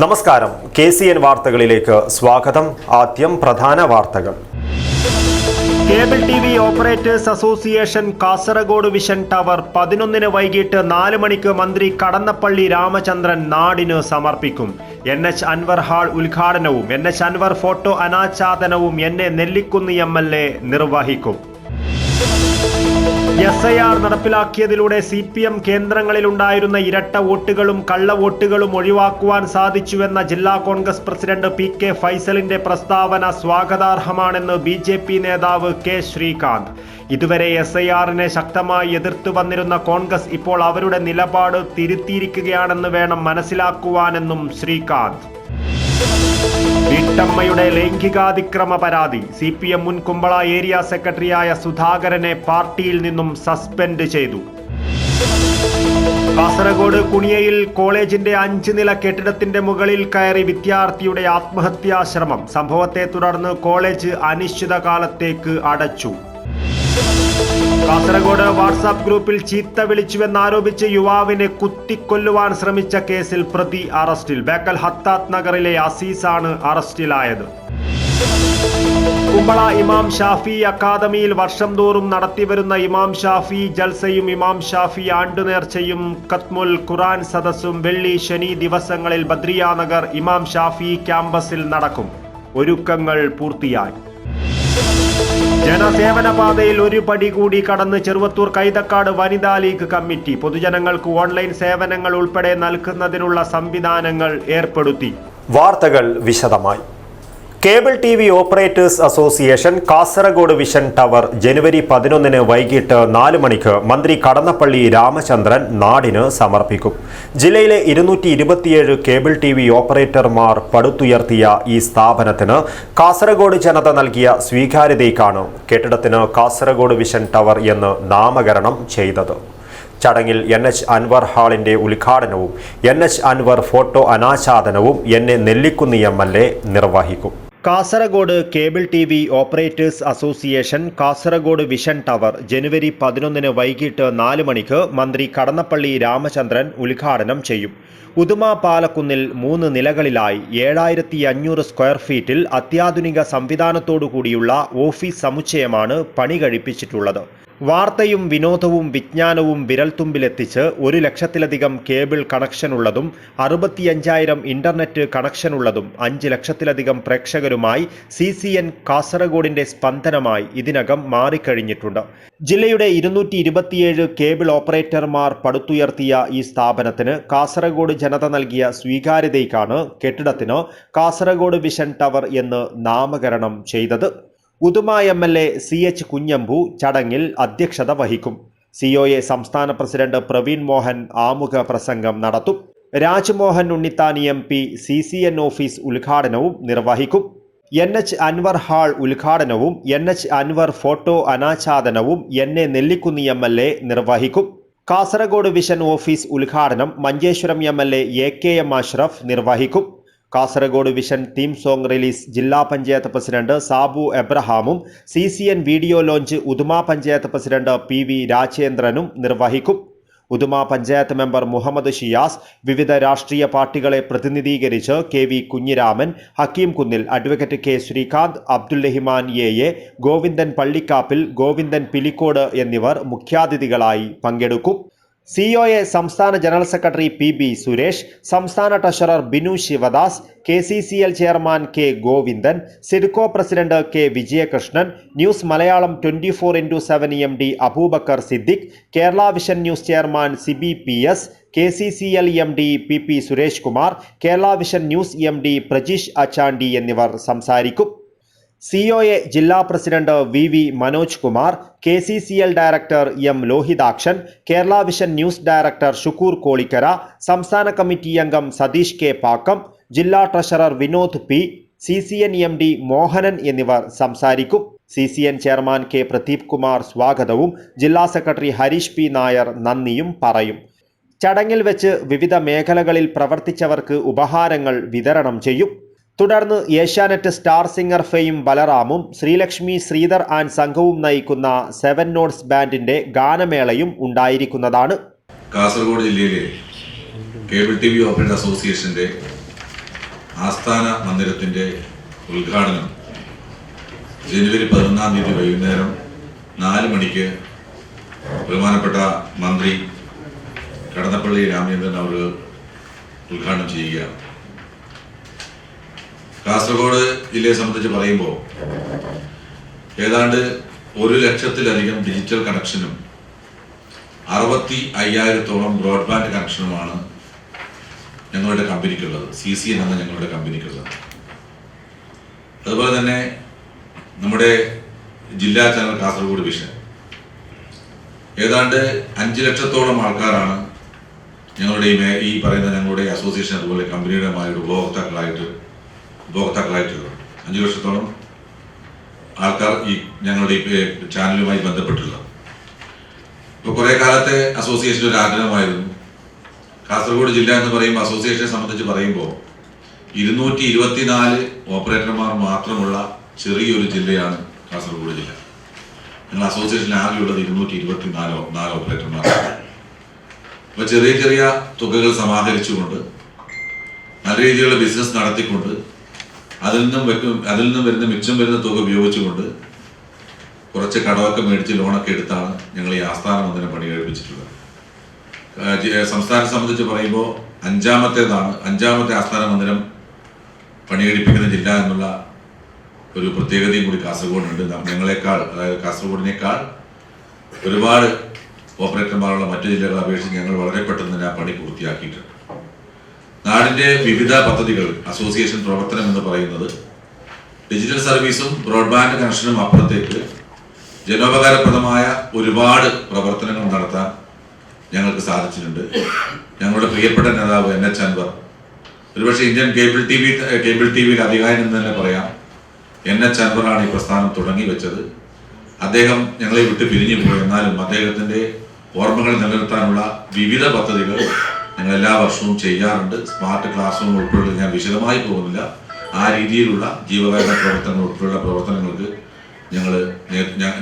നമസ്കാരം, KCN വാർത്തകളിലേക്ക് സ്വാഗതം. ആദ്യം പ്രധാന വാർത്തകൾ. Cable TV operators association Kasaragod vision tower 11 വൈകിട്ട് 4 മണിക്ക് മന്ത്രി കടന്നപ്പള്ളി രാമചന്ദ്രൻ നാടിന് സമർപ്പിക്കും. NH അൻവർ ഹാൾ ഉദ്ഘാടനവും NH അൻവർ ഫോട്ടോ അനാച്ഛാദനവും നെല്ലിക്കുന്ന് MLA നിർവഹിക്കും. SIR നടപ്പിലാക്കിയതിലൂടെ CPM കേന്ദ്രങ്ങളിലുണ്ടായിരുന്ന ഇരട്ട വോട്ടുകളും കള്ളവോട്ടുകളും ഒഴിവാക്കുവാൻ സാധിച്ചുവെന്ന ജില്ലാ കോൺഗ്രസ് പ്രസിഡന്റ് PK ഫൈസലിന്റെ പ്രസ്താവന സ്വാഗതാർഹമാണെന്ന് BJP നേതാവ് K ശ്രീകാന്ത്. ഇതുവരെ SIRനെ ശക്തമായി എതിർത്തു വന്നിരുന്ന കോൺഗ്രസ് ഇപ്പോൾ അവരുടെ നിലപാട് തിരുത്തിയിരിക്കുകയാണെന്ന് വേണം മനസ്സിലാക്കുവാനെന്നും ശ്രീകാന്ത്. വീട്ടമ്മയുടെ ലൈംഗികാതിക്രമ പരാതി. CPM മുൻ കുമ്പള ഏരിയ സെക്രട്ടറിയായ സുധാകരനെ പാർട്ടിയിൽ നിന്നും സസ്പെൻഡ് ചെയ്തു. കാസർഗോഡ് കുണിയയിൽ കോളേജിന്റെ 5 നില കെട്ടിടത്തിന്റെ മുകളിൽ കയറി വിദ്യാർത്ഥിയുടെ ആത്മഹത്യാശ്രമം. സംഭവത്തെ തുടർന്ന് കോളേജ് അനിശ്ചിതകാലത്തേക്ക് അടച്ചു. കാസർഗോഡ് വാട്സാപ്പ് ഗ്രൂപ്പിൽ ചീത്ത വിളിച്ചുവെന്നാരോപിച്ച് യുവാവിനെ കുത്തിക്കൊല്ലുവാൻ ശ്രമിച്ച കേസിൽ പ്രതി അറസ്റ്റിൽ. ബേക്കൽ ഹത്താത്ത് നഗറിലെ അസീസാണ് അറസ്റ്റിലായത്. കുമ്പള ഇമാം ഷാഫി അക്കാദമിയിൽ വർഷം തോറും നടത്തിവരുന്ന ഇമാം ഷാഫി ജൽസയും ഇമാം ഷാഫി ആണ്ടുനേർച്ചയും ഖത്മുൽ ഖുർആൻ സദസ്സും വെള്ളി ശനി ദിവസങ്ങളിൽ ബദ്രിയ നഗർ ഇമാം ഷാഫി ക്യാമ്പസിൽ നടക്കും. ഒരുക്കങ്ങൾ പൂർത്തിയായി. ജനസേവന പാതയിൽ ഒരു പടി കൂടി കടന്ന് ചെറുവത്തൂർ കൈതക്കാട് വനിതാ ലീഗ് കമ്മിറ്റി പൊതുജനങ്ങൾക്ക് ഓൺലൈൻ സേവനങ്ങൾ ഉൾപ്പെടെ നൽകുന്നതിനുള്ള സംവിധാനങ്ങൾ ഏർപ്പെടുത്തി. വാർത്തകൾ വിശദമായി. Cable TV operators association Kasaragod vision tower ജനുവരി 11 വൈകിട്ട് 4 മണിക്ക് മന്ത്രി കടന്നപ്പള്ളി രാമചന്ദ്രൻ നാടിന് സമർപ്പിക്കും. ജില്ലയിലെ 227 കേബിൾ TV ഓപ്പറേറ്റർമാർ പടുത്തുയർത്തിയ ഈ സ്ഥാപനത്തിന് കാസർഗോഡ് ജനത നൽകിയ സ്വീകാര്യതയ്ക്കാണ് കെട്ടിടത്തിന് കാസർഗോഡ് വിഷൻ ടവർ എന്ന് നാമകരണം ചെയ്തത്. ചടങ്ങിൽ NH അൻവർ ഹാളിന്റെ ഉദ്ഘാടനവും NH അൻവർ ഫോട്ടോ അനാച്ഛാദനവും നെല്ലിക്കുന്ന് MLA നിർവഹിക്കും. Kasaragod cable TV operators association Kasaragod vision tower ജനുവരി 11 വൈകിട്ട് 4 മണിക്ക് മന്ത്രി കടന്നപ്പള്ളി രാമചന്ദ്രൻ ഉദ്ഘാടനം ചെയ്യും. ഉദുമ പാലക്കുന്നിൽ 3 നിലകളിലായി 7500 സ്ക്വയർ ഫീറ്റിൽ അത്യാധുനിക സംവിധാനത്തോടു കൂടിയുള്ള ഓഫീസ് സമുച്ചയമാണ് പണി കഴിപ്പിച്ചിട്ടുള്ളത്. വാർത്തയും വിനോദവും വിജ്ഞാനവും വിരൽത്തുമ്പിലെത്തിച്ച് 1 ലക്ഷത്തിലധികം കേബിൾ കണക്ഷനുള്ളതും 65,000 ഇന്റർനെറ്റ് കണക്ഷനുള്ളതും 5 ലക്ഷത്തിലധികം പ്രേക്ഷകരുമായി CCN കാസർഗോഡിന്റെ സ്പന്ദനമായി ഇതിനകം മാറിക്കഴിഞ്ഞിട്ടുണ്ട്. ജില്ലയുടെ 227 കേബിൾ ഓപ്പറേറ്റർമാർ പടുത്തുയർത്തിയ ഈ സ്ഥാപനത്തിന് കാസർഗോഡ് ജനത നൽകിയ സ്വീകാര്യതയ്ക്കാണ് കെട്ടിടത്തിന് കാസർഗോഡ് വിഷൻ ടവർ എന്ന് നാമകരണം ചെയ്തത്. ഉദുമ MLA CH കുഞ്ഞമ്പു ചടങ്ങിൽ അധ്യക്ഷത വഹിക്കും. COA സംസ്ഥാന പ്രസിഡന്റ് പ്രവീൺ മോഹൻ ആമുഖ പ്രസംഗം നടത്തും. Rajmohan Unnithan MP CCN office ഉദ്ഘാടനവും നിർവഹിക്കും. NH അൻവർ ഹാൾ ഉദ്ഘാടനവും NH അൻവർ ഫോട്ടോ അനാച്ഛാദനവും നെല്ലിക്കുന്ന് MLA നിർവഹിക്കും. കാസർഗോഡ് വിഷൻ ഓഫീസ് ഉദ്ഘാടനം മഞ്ചേശ്വരം MLA AKM അഷ്റഫ് നിർവഹിക്കും. Kasaragod vision theme song release ജില്ലാ പഞ്ചായത്ത് പ്രസിഡന്റ് സാബു എബ്രഹാമും CCN video launch Uduma panchayat president PV രാജേന്ദ്രനും നിർവഹിക്കും. ഉദുമ പഞ്ചായത്ത് മെമ്പർ മുഹമ്മദ് ഷിയാസ്, വിവിധ രാഷ്ട്രീയ പാർട്ടികളെ പ്രതിനിധീകരിച്ച് KV Kunhiraman, Hakeem Kunnil, advocate K Sreekanth, Abdul Rahiman AA, Govindan Pallikkappil, Govindan Pilicode എന്നിവർ മുഖ്യാതിഥികളായി പങ്കെടുക്കും. COA സംസ്ഥാന ജനറൽ സെക്രട്ടറി PB സുരേഷ്, സംസ്ഥാന treasurer Binu Sivadas, KCCL chairman K Govindan, SIDCO president K Vijayakrishnan, news Malayalam 24x7 MD Aboobacker Siddique, Kerala vision news chairman Siby PS, KCCL MD PP Suresh Kumar, Kerala vision news MD Prajeesh Achandi എന്നിവർ സംസാരിക്കും. COA ജില്ലാ president VV Manoj Kumar, KCCL director M Lohithakshan, Kerala vision news director Shukoor Kolikkara, സംസ്ഥാന committee അംഗം Satheesh K Pakkam, ജില്ലാ treasurer Vinod P, CCN MD Mohanan എന്നിവർ സംസാരിക്കും. CCN chairman K Pradeep Kumar സ്വാഗതവും ജില്ലാ സെക്രട്ടറി ഹരീഷ് P നായർ നന്ദിയും പറയും. ചടങ്ങിൽ വെച്ച് വിവിധ മേഖലകളിൽ പ്രവർത്തിച്ചവർക്ക് ഉപഹാരങ്ങൾ വിതരണം ചെയ്യും. തുടർന്ന് ഏഷ്യാനെറ്റ് സ്റ്റാർ സിംഗർ ഫെയിം ബലറാമും ശ്രീലക്ഷ്മി ശ്രീധർ ആൻഡ് സംഘവും നയിക്കുന്ന 7 നോട്ട്സ് ബാൻഡിന്റെ ഗാനമേളയും ഉണ്ടായിരിക്കുന്നതാണ്. കാസർഗോഡ് ജില്ലയിലെ കേബിൾ TV ഓപ്പറേറ്റർ അസോസിയേഷന്റെ ആസ്ഥാന മന്ദിരത്തിൻ്റെ ഉദ്ഘാടനം ജനുവരി 11 വൈകുന്നേരം 4 മണിക്ക് ബഹുമാനപ്പെട്ട മന്ത്രി കടന്നപ്പള്ളി രാമചന്ദ്രൻ അവർ ഉദ്ഘാടനം ചെയ്യുകയാണ്. കാസർഗോഡ് ജില്ലയെ സംബന്ധിച്ച് പറയുമ്പോൾ ഏതാണ്ട് 1 ലക്ഷത്തിലധികം ഡിജിറ്റൽ കണക്ഷനും 65,000-ഓളം ബ്രോഡ്ബാൻഡ് കണക്ഷനുമാണ് ഞങ്ങളുടെ കമ്പനിക്കുള്ളത്, CCN എന്ന ഞങ്ങളുടെ കമ്പനിക്കുള്ളത്. അതുപോലെ തന്നെ നമ്മുടെ ജില്ലാ ചാനൽ കാസർഗോഡ് വിഷൻ ഏതാണ്ട് 5 ലക്ഷത്തോളം ആൾക്കാരാണ് ഞങ്ങളുടെ ഈ പറയുന്ന ഞങ്ങളുടെ അസോസിയേഷൻ അതുപോലെ കമ്പനിയുടെ ഉപഭോക്താക്കളായിട്ടുള്ളത്. 5 ലക്ഷത്തോളം ആൾക്കാർ ഈ ഞങ്ങളുടെ ഈ ചാനലുമായി ബന്ധപ്പെട്ടുള്ളത്. ഇപ്പോൾ കുറേ കാലത്തെ അസോസിയേഷൻ ഒരു ആഗ്രഹമായിരുന്നു. കാസർഗോഡ് ജില്ല എന്ന് പറയുമ്പോൾ അസോസിയേഷനെ സംബന്ധിച്ച് പറയുമ്പോൾ 224 ഓപ്പറേറ്റർമാർ മാത്രമുള്ള ചെറിയൊരു ജില്ലയാണ് കാസർഗോഡ് ജില്ല. ഞങ്ങൾ അസോസിയേഷനിൽ ആകെയുള്ളത് 224 ഓപ്പറേറ്റർമാരാണ്. അപ്പോൾ ചെറിയ ചെറിയ തുകകൾ സമാഹരിച്ചുകൊണ്ട് നല്ല രീതിയിലുള്ള ബിസിനസ് നടത്തിക്കൊണ്ട് അതിൽ നിന്നും വരുന്ന മിച്ചം വരുന്ന തുക ഉപയോഗിച്ചുകൊണ്ട് കുറച്ച് കടമൊക്കെ മേടിച്ച് ലോണൊക്കെ എടുത്താണ് ഞങ്ങൾ ഈ ആസ്ഥാന മന്ദിരം പണി കഴിപ്പിച്ചിട്ടുള്ളത്. സംസ്ഥാനത്തെ സംബന്ധിച്ച് പറയുമ്പോൾ 5ാമത്തെ ആസ്ഥാന മന്ദിരം പണികഴിപ്പിക്കുന്ന ജില്ല എന്നുള്ള ഒരു പ്രത്യേകതയും കൂടി കാസർഗോഡിനുണ്ട്. ഞങ്ങളെക്കാൾ, അതായത് കാസർഗോഡിനേക്കാൾ ഒരുപാട് ഓപ്പറേറ്റർമാരുള്ള മറ്റു ജില്ലകളെ അപേക്ഷിച്ച് ഞങ്ങൾ വളരെ പെട്ടെന്ന് തന്നെ ആ പണി പൂർത്തിയാക്കിയിട്ടുണ്ട്. നാടിൻ്റെ വിവിധ പദ്ധതികൾ അസോസിയേഷൻ പ്രവർത്തനം എന്ന് പറയുന്നത് ഡിജിറ്റൽ സർവീസും ബ്രോഡ്ബാൻഡ് കണക്ഷനും അപ്പുറത്തേക്ക് ജനോപകാരപ്രദമായ ഒരുപാട് പ്രവർത്തനങ്ങൾ നടത്താൻ ഞങ്ങൾക്ക് സാധിച്ചിട്ടുണ്ട്. ഞങ്ങളുടെ പ്രിയപ്പെട്ട നേതാവ് NH അൻവർ, ഒരുപക്ഷെ ഇന്ത്യൻ കേബിൾ ടി വിയിൽ അധികാരം എന്ന് തന്നെ പറയാം, NH അൻവറാണ് ഈ പ്രസ്ഥാനം തുടങ്ങി വെച്ചത്. അദ്ദേഹം ഞങ്ങളെ വിട്ട് പിരിഞ്ഞു പോയി. എന്നാലും അദ്ദേഹത്തിൻ്റെ ഓർമ്മകൾ നിലനിർത്താനുള്ള വിവിധ പദ്ധതികൾ ഞങ്ങൾ എല്ലാ വർഷവും ചെയ്യാറുണ്ട്. സ്മാർട്ട് ക്ലാസ് റൂം ഉൾപ്പെടെ ഞാൻ വിശദമായി പോകുന്നില്ല. ആ രീതിയിലുള്ള ജീവകാരുണ്യ പ്രവർത്തനങ്ങൾ ഉൾപ്പെടെയുള്ള പ്രവർത്തനങ്ങൾക്ക്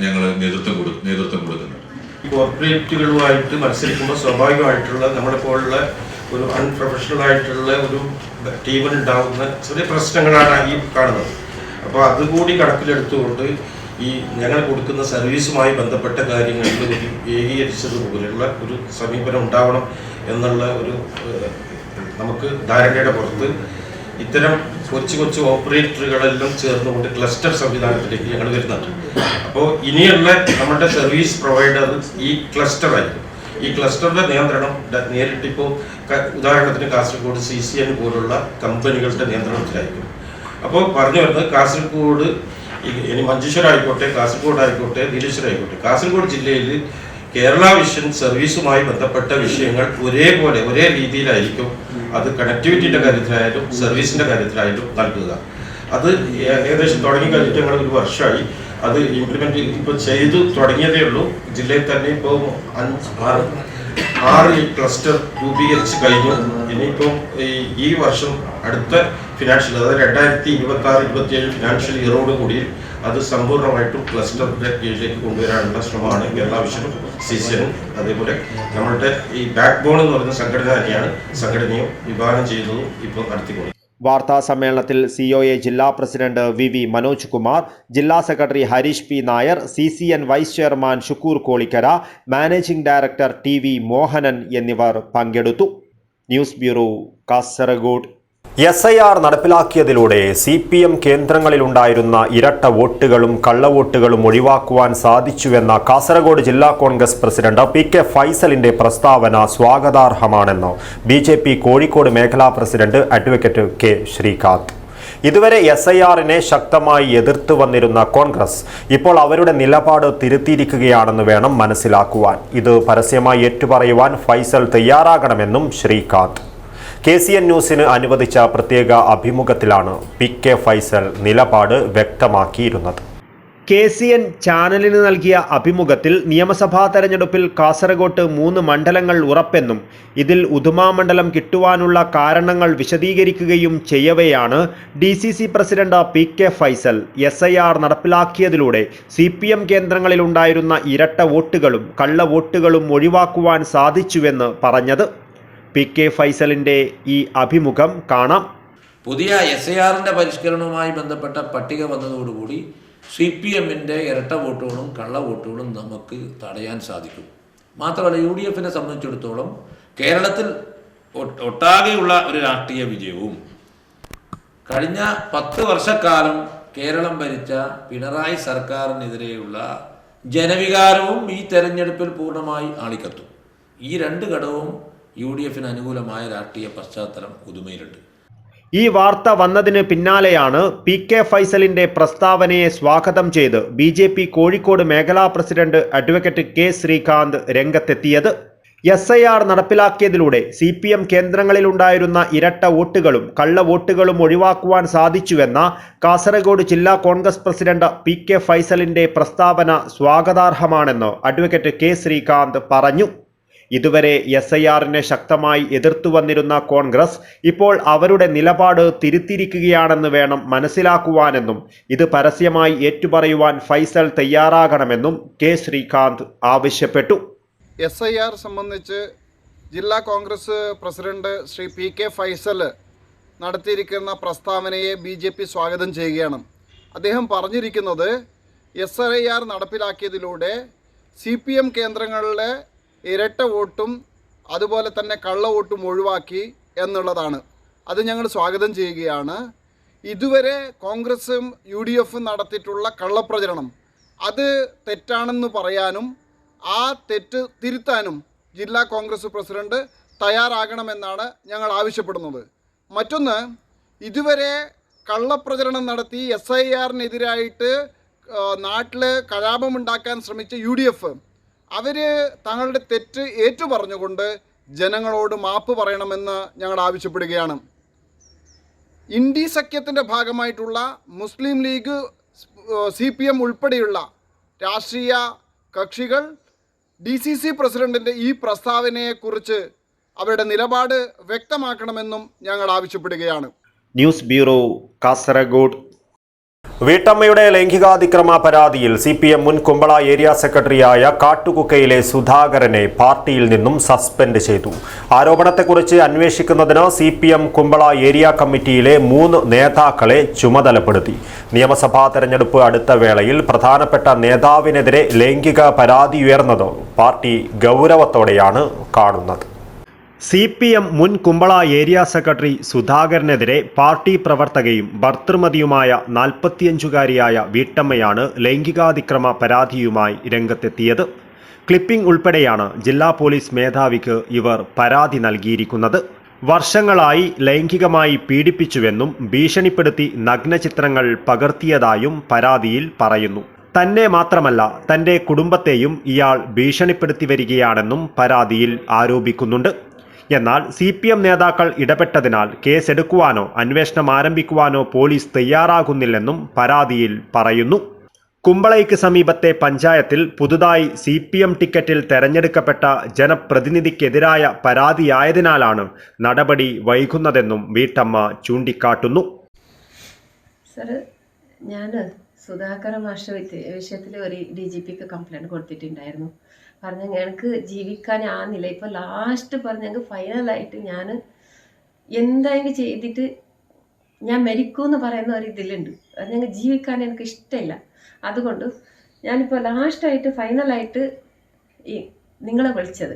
ഞങ്ങൾ നേതൃത്വം കൊടുക്കുന്നുണ്ട്. കോർപ്പറേറ്റുകളുമായിട്ട് മത്സരിക്കുമ്പോൾ സ്വാഭാവികമായിട്ടുള്ള നമ്മളെ പോലുള്ള ഒരു അൺപ്രൊഫഷണൽ ആയിട്ടുള്ള ഒരു ടീമിനുണ്ടാകുന്ന ചെറിയ പ്രശ്നങ്ങളാണ് ഈ കാണുന്നത്. അപ്പോൾ അതുകൂടി കണക്കിലെടുത്തുകൊണ്ട് ഈ ഞങ്ങൾ കൊടുക്കുന്ന സർവീസുമായി ബന്ധപ്പെട്ട കാര്യങ്ങളിൽ ഒരു ഏകീകരിച്ചതുപോലെയുള്ള ഒരു സമീപനം ഉണ്ടാവണം എന്നുള്ള ഒരു നമുക്ക് ധാരണയുടെ പുറത്ത് ഇത്തരം കൊച്ചു ഓപ്പറേറ്ററുകളെല്ലാം ചേർന്നുകൊണ്ട് ക്ലസ്റ്റർ സംവിധാനത്തിലേക്ക് ഞങ്ങൾ വരുന്നുണ്ട്. അപ്പോൾ ഇനിയുള്ള നമ്മുടെ സർവീസ് പ്രൊവൈഡർ ഈ ക്ലസ്റ്ററായിരിക്കും. ഈ ക്ലസ്റ്ററിൻ്റെ നിയന്ത്രണം നേരിട്ടിപ്പോൾ ഉദാഹരണത്തിന് കാസർഗോഡ് CCN പോലുള്ള കമ്പനികളുടെ നിയന്ത്രണത്തിലായിരിക്കും. അപ്പോൾ പറഞ്ഞു വരുന്നത് കാസർഗോഡ് ഇനി മഞ്ചേശ്വരം ആയിക്കോട്ടെ, കാസർഗോഡ് ആയിക്കോട്ടെ, നീലേശ്വരം ആയിക്കോട്ടെ, കാസർഗോഡ് ജില്ലയിൽ കേരള വിഷൻ സർവീസുമായി ബന്ധപ്പെട്ട വിഷയങ്ങൾ ഒരേ രീതിയിലായിരിക്കും അത് കണക്ടിവിറ്റിയുടെ കാര്യത്തിലായാലും സർവീസിൻ്റെ കാര്യത്തിലായാലും നൽകുക. അത് ഏകദേശം തുടങ്ങി കഴിഞ്ഞിട്ട് ഞങ്ങൾ 1 വർഷമായി. അത് ഇംപ്ലിമെന്റ് ഇപ്പോൾ ചെയ്തു തുടങ്ങിയതേ ഉള്ളൂ. ജില്ലയിൽ തന്നെ ഇപ്പോൾ 6 ക്ലസ്റ്റർ രൂപീകരിച്ച് കഴിഞ്ഞു. ഇനിയിപ്പം ഈ വർഷം അടുത്ത ഫിനാൻഷ്യൽ, അതായത് 2026-27 ഫിനാൻഷ്യൽ ഇയറോട് കൂടി അത് സമ്പൂർണ്ണമായിട്ടും ക്ലസ്റ്ററിന്റെ കീഴിലേക്ക് കൊണ്ടുവരാനുള്ള ശ്രമമാണ് കേരള വിഷനും CCN അതേപോലെ നമ്മളുടെ ഈ ബാക്ക് ബോൺ എന്ന് പറയുന്ന സംഘടന തന്നെയാണ് സംഘടനയും വിഭാവനം ചെയ്യുന്നതും ഇപ്പോൾ നടത്തിക്കൊണ്ടു. വാർത്താ സമ്മേളനത്തിൽ COA ജില്ലാ പ്രസിഡന്റ് VV മനോജ് കുമാർ, ജില്ലാ secretary Harish P Nair, CCN vice chairman Shukoor Kolikkara, managing director TV Mohanan എന്നിവർ പങ്കെടുത്തു. News bureau, Kasaragod. SIR നടപ്പിലാക്കിയതിലൂടെ CPM കേന്ദ്രങ്ങളിലുണ്ടായിരുന്ന ഇരട്ട വോട്ടുകളും കള്ളവോട്ടുകളും ഒഴിവാക്കുവാൻ സാധിച്ചുവെന്ന കാസർഗോഡ് ജില്ലാ കോൺഗ്രസ് പ്രസിഡന്റ് PK ഫൈസലിന്റെ പ്രസ്താവന സ്വാഗതാർഹമാണെന്ന് BJP കോഴിക്കോട് മേഖലാ പ്രസിഡന്റ് അഡ്വക്കേറ്റ് K ശ്രീകാന്ത്. ഇതുവരെ SIRനെ ശക്തമായി എതിർത്തു വന്നിരുന്ന കോൺഗ്രസ് ഇപ്പോൾ അവരുടെ നിലപാട് തിരുത്തിയിരിക്കുകയാണെന്ന് വേണം മനസ്സിലാക്കുവാൻ. ഇത് പരസ്യമായി ഏറ്റുപറയുവാൻ ഫൈസൽ തയ്യാറാകണമെന്നും ശ്രീകാന്ത് KCN ന്യൂസിന് അനുവദിച്ച പ്രത്യേക അഭിമുഖത്തിലാണ് PK ഫൈസൽ നിലപാട് വ്യക്തമാക്കിയിരുന്നത്. KCN ചാനലിന് നൽകിയ അഭിമുഖത്തിൽ നിയമസഭാ തെരഞ്ഞെടുപ്പിൽ കാസർഗോട്ട് 3 മണ്ഡലങ്ങൾ ഉറപ്പെന്നും ഇതിൽ ഉദുമ മണ്ഡലം കിട്ടുവാനുള്ള കാരണങ്ങൾ വിശദീകരിക്കുകയും ചെയ്യവെയാണ് DCC president PK Faisal SIR നടപ്പിലാക്കിയതിലൂടെ CPM കേന്ദ്രങ്ങളിലുണ്ടായിരുന്ന ഇരട്ട വോട്ടുകളും കള്ളവോട്ടുകളും ഒഴിവാക്കുവാൻ സാധിച്ചുവെന്ന് പറഞ്ഞത്. PK ഫൈസലിൻ്റെ ഈ അഭിമുഖം കാണാം. പുതിയ SIR പരിഷ്കരണവുമായി ബന്ധപ്പെട്ട പട്ടിക വന്നതോടുകൂടി CPMന്റെ ഇരട്ട വോട്ടുകളും കള്ള വോട്ടുകളും നമുക്ക് തടയാൻ സാധിക്കും. മാത്രമല്ല UDFനെ സംബന്ധിച്ചിടത്തോളം കേരളത്തിൽ ഒട്ടാകെയുള്ള ഒരു രാഷ്ട്രീയ വിജയവും കഴിഞ്ഞ 10 വർഷക്കാലം കേരളം ഭരിച്ച പിണറായി സർക്കാരിനെതിരെയുള്ള ജനവികാരവും ഈ തെരഞ്ഞെടുപ്പിൽ പൂർണ്ണമായി ആളിക്കത്തും. ഈ രണ്ട് ഘടകവും UDFന് അനുകൂലമായ രാഷ്ട്രീയ പശ്ചാത്തലം ഉദുമയിലുണ്ട്. ഈ വാർത്ത വന്നതിന് പിന്നാലെയാണ് PK ഫൈസലിന്റെ പ്രസ്താവനയെ സ്വാഗതം ചെയ്ത് BJP കോഴിക്കോട് മേഖലാ പ്രസിഡന്റ് അഡ്വക്കേറ്റ് K ശ്രീകാന്ത് രംഗത്തെത്തിയത്. SIR നടപ്പിലാക്കിയതിലൂടെ CPM കേന്ദ്രങ്ങളിലുണ്ടായിരുന്ന ഇരട്ട വോട്ടുകളും കള്ള വോട്ടുകളും ഒഴിവാക്കുവാൻ സാധിച്ചുവെന്ന കാസർഗോഡ് ജില്ലാ കോൺഗ്രസ് പ്രസിഡന്റ് PK ഫൈസലിന്റെ പ്രസ്താവന സ്വാഗതാർഹമാണെന്ന് അഡ്വക്കേറ്റ് K ശ്രീകാന്ത് പറഞ്ഞു. ഇതുവരെ SIRനെ ശക്തമായി എതിർത്തു വന്നിരുന്ന കോൺഗ്രസ് ഇപ്പോൾ അവരുടെ നിലപാട് തിരുത്തിയിരിക്കുകയാണെന്ന് വേണം മനസ്സിലാക്കുവാനെന്നും ഇത് പരസ്യമായി ഏറ്റുപറയുവാൻ ഫൈസൽ തയ്യാറാകണമെന്നും K ശ്രീകാന്ത് ആവശ്യപ്പെട്ടു. SIR സംബന്ധിച്ച് ജില്ലാ കോൺഗ്രസ് പ്രസിഡന്റ് ശ്രീ PK ഫൈസൽ നടത്തിയിരിക്കുന്ന പ്രസ്താവനയെ BJP സ്വാഗതം ചെയ്യുകയാണ്. അദ്ദേഹം പറഞ്ഞിരിക്കുന്നത് SIR നടപ്പിലാക്കിയതിലൂടെ CPM കേന്ദ്രങ്ങളിലെ ഇരട്ട വോട്ടും അതുപോലെ തന്നെ കള്ള വോട്ടും ഒഴിവാക്കി എന്നുള്ളതാണ്. അത് ഞങ്ങൾ സ്വാഗതം ചെയ്യുകയാണ്. ഇതുവരെ കോൺഗ്രസും UDFും നടത്തിയിട്ടുള്ള കള്ളപ്രചരണം അത് തെറ്റാണെന്ന് പറയാനും ആ തെറ്റ് തിരുത്താനും ജില്ലാ കോൺഗ്രസ് പ്രസിഡന്റ് തയ്യാറാകണമെന്നാണ് ഞങ്ങൾ ആവശ്യപ്പെടുന്നത്. മറ്റൊന്ന്, ഇതുവരെ കള്ളപ്രചരണം നടത്തി SIRനെതിരായിട്ട് നാട്ടിൽ കലാപമുണ്ടാക്കാൻ ശ്രമിച്ച UDF അവർ തങ്ങളുടെ തെറ്റ് ഏറ്റുപറഞ്ഞുകൊണ്ട് ജനങ്ങളോട് മാപ്പ് പറയണമെന്ന് ഞങ്ങൾ ആവശ്യപ്പെടുകയാണ്. ഇന്ത്യ സഖ്യത്തിൻ്റെ ഭാഗമായിട്ടുള്ള മുസ്ലിം ലീഗ്, CPM ഉൾപ്പെടെയുള്ള രാഷ്ട്രീയ കക്ഷികൾ DCC പ്രസിഡന്റിൻ്റെ ഈ പ്രസ്താവനയെക്കുറിച്ച് അവരുടെ നിലപാട് വ്യക്തമാക്കണമെന്നും ഞങ്ങൾ ആവശ്യപ്പെടുകയാണ്. News bureau, Kasaragod. വീട്ടമ്മയുടെ ലൈംഗികാതിക്രമ പരാതിയിൽ CPM മുൻ കുമ്പള ഏരിയ സെക്രട്ടറിയായ കാട്ടുകുക്കയിലെ സുധാകരനെ പാർട്ടിയിൽ നിന്നും സസ്പെൻഡ് ചെയ്തു. ആരോപണത്തെക്കുറിച്ച് അന്വേഷിക്കുന്നതിന് CPM കുമ്പള ഏരിയ കമ്മിറ്റിയിലെ 3 നേതാക്കളെ ചുമതലപ്പെടുത്തി. നിയമസഭാ തെരഞ്ഞെടുപ്പ് അടുത്ത വേളയിൽ പ്രധാനപ്പെട്ട നേതാവിനെതിരെ ലൈംഗിക പരാതി ഉയർന്നത് പാർട്ടി ഗൗരവത്തോടെയാണ് കാണുന്നത്. CPM മുൻ കുമ്പള ഏരിയ സെക്രട്ടറി സുധാകരനെതിരെ പാർട്ടി പ്രവർത്തകയും ഭർത്തൃമതിയുമായ 45-കാരിയായ വീട്ടമ്മയാണ് ലൈംഗികാതിക്രമ പരാതിയുമായി രംഗത്തെത്തിയത്. ക്ലിപ്പിംഗ് ഉൾപ്പെടെയാണ് ജില്ലാ പോലീസ് മേധാവിക്ക് ഇവർ പരാതി നൽകിയിരിക്കുന്നത്. വർഷങ്ങളായി ലൈംഗികമായി പീഡിപ്പിച്ചുവെന്നും ഭീഷണിപ്പെടുത്തി നഗ്നചിത്രങ്ങൾ പകർത്തിയതായും പരാതിയിൽ പറയുന്നു. തന്നെ മാത്രമല്ല തൻ്റെ കുടുംബത്തെയും ഇയാൾ ഭീഷണിപ്പെടുത്തി വരികയാണെന്നും പരാതിയിൽ ആരോപിക്കുന്നുണ്ട്. എന്നാൽ CPM നേതാക്കൾ ഇടപെട്ടതിനാൽ കേസെടുക്കുവാനോ അന്വേഷണം ആരംഭിക്കുവാനോ പോലീസ് തയ്യാറാകുന്നില്ലെന്നും പരാതിയിൽ പറയുന്നു. കുമ്പളയ്ക്ക് സമീപത്തെ പഞ്ചായത്തിൽ പുതുതായി CPM ടിക്കറ്റിൽ തെരഞ്ഞെടുക്കപ്പെട്ട ജനപ്രതിനിധിക്കെതിരായ പരാതിയായതിനാലാണ് നടപടി വൈകുന്നതെന്നും വീട്ടമ്മ ചൂണ്ടിക്കാട്ടുന്നു. സർ, ഞാൻ സുധാകര മാഷ വിഷയത്തിൽ ഒരു DGPക്ക് കംപ്ലൈൻറ്റ് കൊടുത്തിട്ടുണ്ടായിരുന്നു. പറഞ്ഞ എനിക്ക് ജീവിക്കാൻ ആ നില ഇപ്പോൾ ലാസ്റ്റ് പറഞ്ഞെങ്കിൽ ഫൈനലായിട്ട് ഞാൻ എന്തായാലും ചെയ്തിട്ട് ഞാൻ മരിക്കുമെന്ന് പറയുന്ന ഒരു ഇതിലുണ്ട്. പറഞ്ഞെങ്കിൽ ജീവിക്കാൻ എനിക്ക് ഇഷ്ടമില്ല. അതുകൊണ്ട് ഞാനിപ്പോൾ ലാസ്റ്റായിട്ട് ഫൈനലായിട്ട് ഈ നിങ്ങളെ വിളിച്ചത്,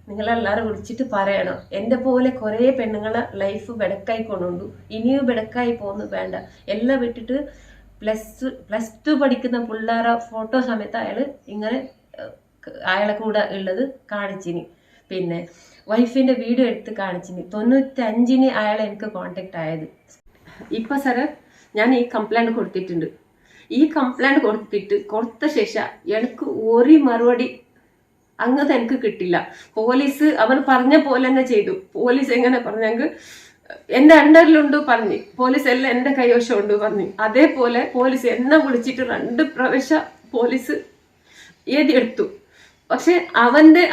നിങ്ങളെല്ലാവരും വിളിച്ചിട്ട് പറയണം, എൻ്റെ പോലെ കുറേ പെണ്ണുങ്ങളെ ലൈഫ് ബെടക്കായി കൊണ്ടുണ്ടു, ഇനിയും ബെടക്കായി പോകുന്നു വേണ്ട, എല്ലാം വിട്ടിട്ട് പ്ലസ് ടു പഠിക്കുന്ന പിള്ളേരെ ഫോട്ടോ സമയത്ത് അയാളെ കൂടെ ഉള്ളത് കാണിച്ചിനി. പിന്നെ വൈഫിൻ്റെ വീഡിയോ എടുത്ത് കാണിച്ചിനി. 95-ന് അയാളെ എനിക്ക് കോണ്ടാക്ട് ആയത്. ഇപ്പം സാറ് ഞാൻ ഈ കംപ്ലൈൻറ്റ് കൊടുത്തിട്ടുണ്ട്. ഈ കംപ്ലൈൻറ്റ് കൊടുത്ത ശേഷം എനിക്ക് ഒരു മറുപടി അങ്ങനത്തെ എനിക്ക് കിട്ടില്ല. പോലീസ് അവർ പറഞ്ഞ പോലെ തന്നെ ചെയ്തു. പോലീസ് എങ്ങനെ പറഞ്ഞെങ്കിൽ എൻ്റെ അണ്ടറിലുണ്ട് പറഞ്ഞ്, പോലീസ് എല്ലാം എൻ്റെ കൈവശമുണ്ട് പറഞ്ഞു. അതേപോലെ പോലീസ് എന്നെ വിളിച്ചിട്ട് 2 പ്രാവശ്യം പോലീസ് എഴുതിയെടുത്തു. പക്ഷെ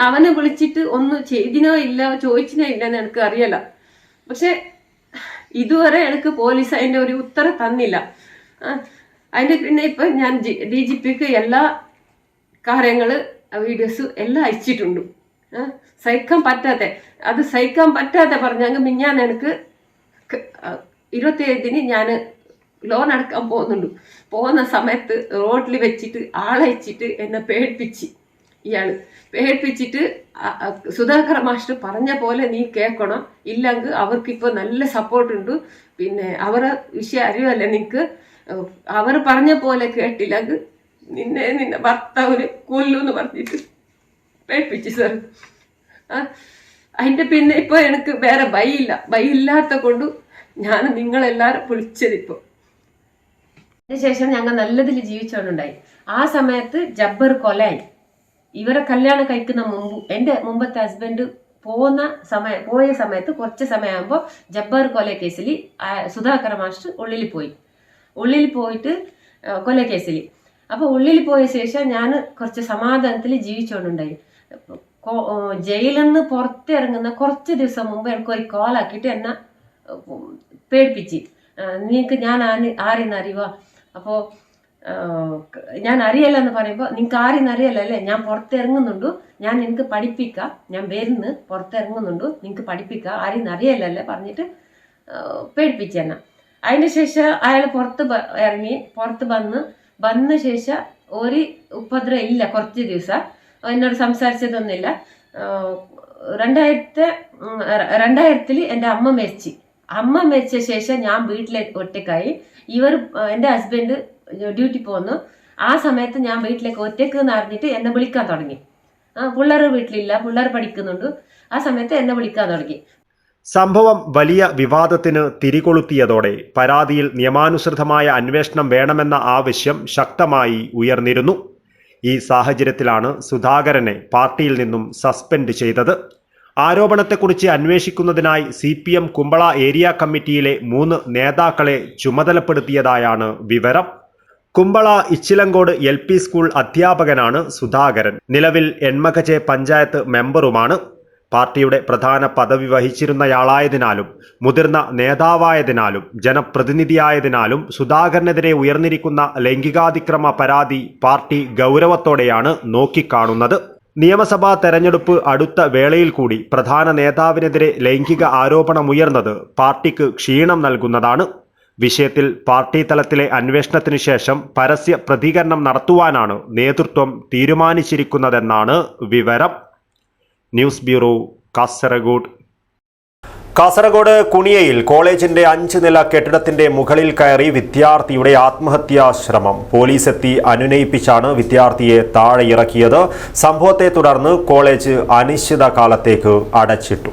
അവനെ വിളിച്ചിട്ട് ഒന്നും ചെയ്തിനോ ഇല്ല, ചോദിച്ചിനോ ഇല്ലെന്ന് എനിക്ക് അറിയില്ല. പക്ഷെ ഇതുവരെ എനിക്ക് പോലീസ് അതിൻ്റെ ഒരു ഉത്തരം തന്നില്ല. അതിൻ്റെ പിന്നെ ഇപ്പം ഞാൻ DGPക്ക് എല്ലാ കാര്യങ്ങൾ വീഡിയോസ് എല്ലാം അയച്ചിട്ടുണ്ട്. സഹിക്കാൻ പറ്റാതെ പറഞ്ഞെങ്കിൽ മിഞ്ഞാൻ എനിക്ക് 27 ഞാൻ ലോൺ അടക്കാൻ പോകുന്നുണ്ട്. പോകുന്ന സമയത്ത് റോഡിൽ വെച്ചിട്ട് ആളയച്ചിട്ട് എന്നെ പേടിപ്പിച്ച് ഇയാള് പേടിപ്പിച്ചിട്ട് സുധാകർ മാസ്റ്റർ പറഞ്ഞ പോലെ നീ കേൾക്കണം, ഇല്ലെങ്കിൽ അവർക്കിപ്പോൾ നല്ല സപ്പോർട്ട് ഉണ്ട്, പിന്നെ അവരെ വിഷയം അറിയുമല്ലേ നിനക്ക്, അവർ പറഞ്ഞ പോലെ കേട്ടില്ലെങ്കിൽ നിന്നെ ഭർത്താവിന് കൊല്ലുമെന്ന് പറഞ്ഞിട്ട് പേടിപ്പിച്ചു സാർ. അതിൻ്റെ പിന്നെ ഇപ്പോൾ എനിക്ക് വേറെ ഭയമില്ലാത്ത കൊണ്ട് ഞാൻ നിങ്ങളെല്ലാവരും വിളിച്ചതിപ്പോൾ. അതിനുശേഷം ഞങ്ങൾ നല്ലതിൽ ജീവിച്ചോണ്ടുണ്ടായി. ആ സമയത്ത് ജബ്ബർ കൊലയായി. ഇവരെ കല്യാണം കഴിക്കുന്ന എൻ്റെ മുമ്പത്തെ ഹസ്ബൻഡ് പോയ സമയത്ത് കുറച്ച് സമയമാകുമ്പോൾ ജബ്ബർ കൊല കേസിൽ സുധാകർ മാസ്റ്റർ ഉള്ളിൽ പോയിട്ട് കൊല കേസിൽ. അപ്പോൾ ഉള്ളിൽ പോയ ശേഷം ഞാൻ കുറച്ച് സമാധാനത്തിൽ ജീവിച്ചോണ്ടുണ്ടായി. ജയിലിൽ നിന്ന് പുറത്തിറങ്ങുന്ന കുറച്ച് ദിവസം മുമ്പ് എനിക്കൊരു കോളാക്കിയിട്ട് എന്നെ പേടിപ്പിച്ച്, നിനക്ക് ഞാൻ ആരെന്ന് അറിയുക, അപ്പോൾ ഞാൻ അറിയല്ല എന്ന് പറയുമ്പോൾ നിങ്ങൾക്ക് ആരെന്ന് അറിയല്ലേ, ഞാൻ പുറത്തിറങ്ങുന്നുണ്ട്, ഞാൻ നിനക്ക് പഠിപ്പിക്കാം, ഞാൻ വരുന്ന് പുറത്തിറങ്ങുന്നുണ്ട്, നിങ്ങൾക്ക് പഠിപ്പിക്കാം, ആരെന്ന് അറിയല്ലേ പറഞ്ഞിട്ട് പേടിപ്പിച്ച് എന്നെ. അതിന് ശേഷം അയാൾ പുറത്ത് വന്ന ശേഷം ഒരു ഉപദ്രവം ഇല്ല. കുറച്ച് ദിവസം എന്നോട് സംസാരിച്ചതൊന്നുമില്ല. 2000 എൻ്റെ അമ്മ മരിച്ച ശേഷം ഞാൻ വീട്ടിലെ ഒറ്റക്കായി. എൻ്റെ ഹസ്ബൻഡ് ഡ്യൂട്ടി പോകുന്നു. ആ സമയത്ത് ഞാൻ വീട്ടിലേക്ക് ഒറ്റക്ക് എന്ന് അറിഞ്ഞിട്ട് എന്നെ വിളിക്കാൻ തുടങ്ങി. പിള്ളേർ വീട്ടിലില്ല, പിള്ളേർ പഠിക്കുന്നുണ്ട്. ആ സമയത്ത് എന്നെ വിളിക്കാൻ തുടങ്ങി. സംഭവം വലിയ വിവാദത്തിന് തിരികൊളുത്തിയതോടെ പരാതിയിൽ നിയമാനുസൃതമായ അന്വേഷണം വേണമെന്ന ആവശ്യം ശക്തമായി ഉയർന്നിരുന്നു. ഈ സാഹചര്യത്തിലാണ് സുധാകരനെ പാർട്ടിയിൽ നിന്നും സസ്പെൻഡ് ചെയ്തത്. ആരോപണത്തെക്കുറിച്ച് അന്വേഷിക്കുന്നതിനായി CPM കുമ്പള ഏരിയ കമ്മിറ്റിയിലെ 3 നേതാക്കളെ ചുമതലപ്പെടുത്തിയതായാണ് വിവരം. കുമ്പള ഇച്ചിലങ്കോട് LP സ്കൂൾ അധ്യാപകനാണ് സുധാകരൻ. നിലവിൽ എൺമകജെ പഞ്ചായത്ത് മെമ്പറുമാണ്. പാർട്ടിയുടെ പ്രധാന പദവി വഹിച്ചിരുന്നയാളായതിനാലും മുതിർന്ന നേതാവായതിനാലും ജനപ്രതിനിധിയായതിനാലും സുധാകരനെതിരെ ഉയർന്നിരിക്കുന്ന ലൈംഗികാതിക്രമ പരാതി പാർട്ടി ഗൗരവത്തോടെയാണ് നോക്കിക്കാണുന്നത്. നിയമസഭാ തെരഞ്ഞെടുപ്പ് അടുത്ത വേളയിൽ കൂടി പ്രധാന നേതാവിനെതിരെ ലൈംഗിക ആരോപണമുയർന്നത് പാർട്ടിക്ക് ക്ഷീണം നൽകുന്നതാണ്. വിഷയത്തിൽ പാർട്ടി തലത്തിലെ അന്വേഷണത്തിന് ശേഷം പരസ്യ പ്രതികരണം നടത്തുവാനാണ് നേതൃത്വം തീരുമാനിച്ചിരിക്കുന്നതെന്നാണ് വിവരം. News bureau, Kasaragod. കാസർഗോഡ് കുണിയയിൽ കോളേജിന്റെ 5 നില കെട്ടിടത്തിന്റെ മുകളിൽ കയറി വിദ്യാർത്ഥിയുടെ ആത്മഹത്യാശ്രമം. പോലീസ് എത്തി അനുനയിപ്പിച്ചാണ് വിദ്യാർത്ഥിയെ താഴെ ഇറക്കിയത്. സംഭവത്തെ തുടർന്ന് കോളേജ് അനിശ്ചിതകാലത്തേക്ക് അടച്ചിട്ടു.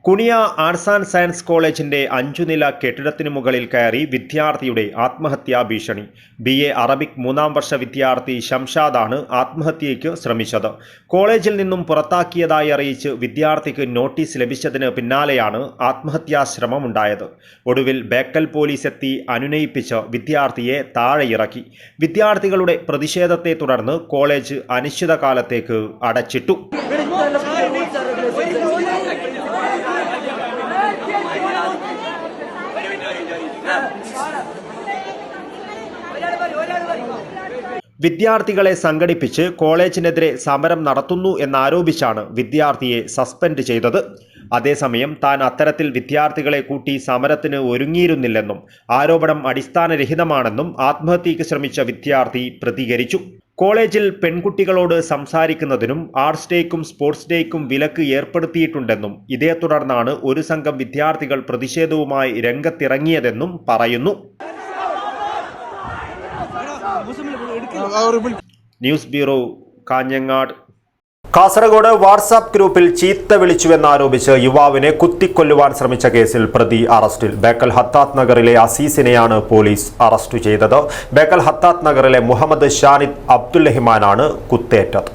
കുണിയ ആർട്സ് ആൻഡ് സയൻസ് കോളേജിന്റെ 5 നില കെട്ടിടത്തിന് മുകളിൽ കയറി വിദ്യാർത്ഥിയുടെ ആത്മഹത്യാ ഭീഷണി. BA അറബിക് 3ാം വർഷ വിദ്യാർത്ഥി ഷംഷാദാണ് ആത്മഹത്യയ്ക്ക് ശ്രമിച്ചത്. കോളേജിൽ നിന്നും പുറത്താക്കിയതായി അറിയിച്ച് വിദ്യാർത്ഥിക്ക് നോട്ടീസ് ലഭിച്ചതിന് പിന്നാലെയാണ് ആത്മഹത്യാശ്രമം ഉണ്ടായത്. ഒടുവിൽ ബേക്കൽ പോലീസ് എത്തി അനുനയിപ്പിച്ച് വിദ്യാർത്ഥിയെ താഴെ ഇറക്കി. വിദ്യാർത്ഥികളുടെ പ്രതിഷേധത്തെ തുടർന്ന് കോളേജ് അനിശ്ചിതകാലത്തേക്ക് അടച്ചിട്ടു. വിദ്യാർത്ഥികളെ സംഘടിപ്പിച്ച് കോളേജിനെതിരെ സമരം നടത്തുന്നു എന്നാരോപിച്ചാണ് വിദ്യാർത്ഥിയെ സസ്പെൻഡ് ചെയ്തത്. അതേസമയം താൻ അത്തരത്തിൽ വിദ്യാർത്ഥികളെ കൂട്ടി സമരത്തിന് ഒരുങ്ങിയിരുന്നില്ലെന്നും ആരോപണം അടിസ്ഥാനരഹിതമാണെന്നും ആത്മഹത്യയ്ക്ക് ശ്രമിച്ച വിദ്യാർത്ഥി പ്രതികരിച്ചു. കോളേജിൽ പെൺകുട്ടികളോട് സംസാരിക്കുന്നതിനും ആർട്സ് ഡേയ്ക്കും സ്പോർട്സ് ഡേയ്ക്കും വിലക്ക് ഏർപ്പെടുത്തിയിട്ടുണ്ടെന്നും ഇതേ തുടർന്നാണ് ഒരു സംഘം വിദ്യാർത്ഥികൾ പ്രതിഷേധവുമായി രംഗത്തിറങ്ങിയതെന്നും പറയുന്നു. News bureau, Kanhangad. Kasaragod WhatsApp ഗ്രൂപ്പിൽ ചീത്ത വിളിച്ചുവെന്നാരോപിച്ച് യുവാവിനെ കുത്തിക്കൊല്ലുവാൻ ശ്രമിച്ച കേസിൽ പ്രതി അറസ്റ്റിൽ. ബേക്കൽ ഹത്താത്ത് നഗറിലെ അസീസിനെയാണ് പോലീസ് അറസ്റ്റ് ചെയ്തത്. ബേക്കൽ ഹത്താത്ത് നഗറിലെ മുഹമ്മദ് ഷാനിദ് അബ്ദുൽ-റഹ്മാനാണ് കുത്തേറ്റത്.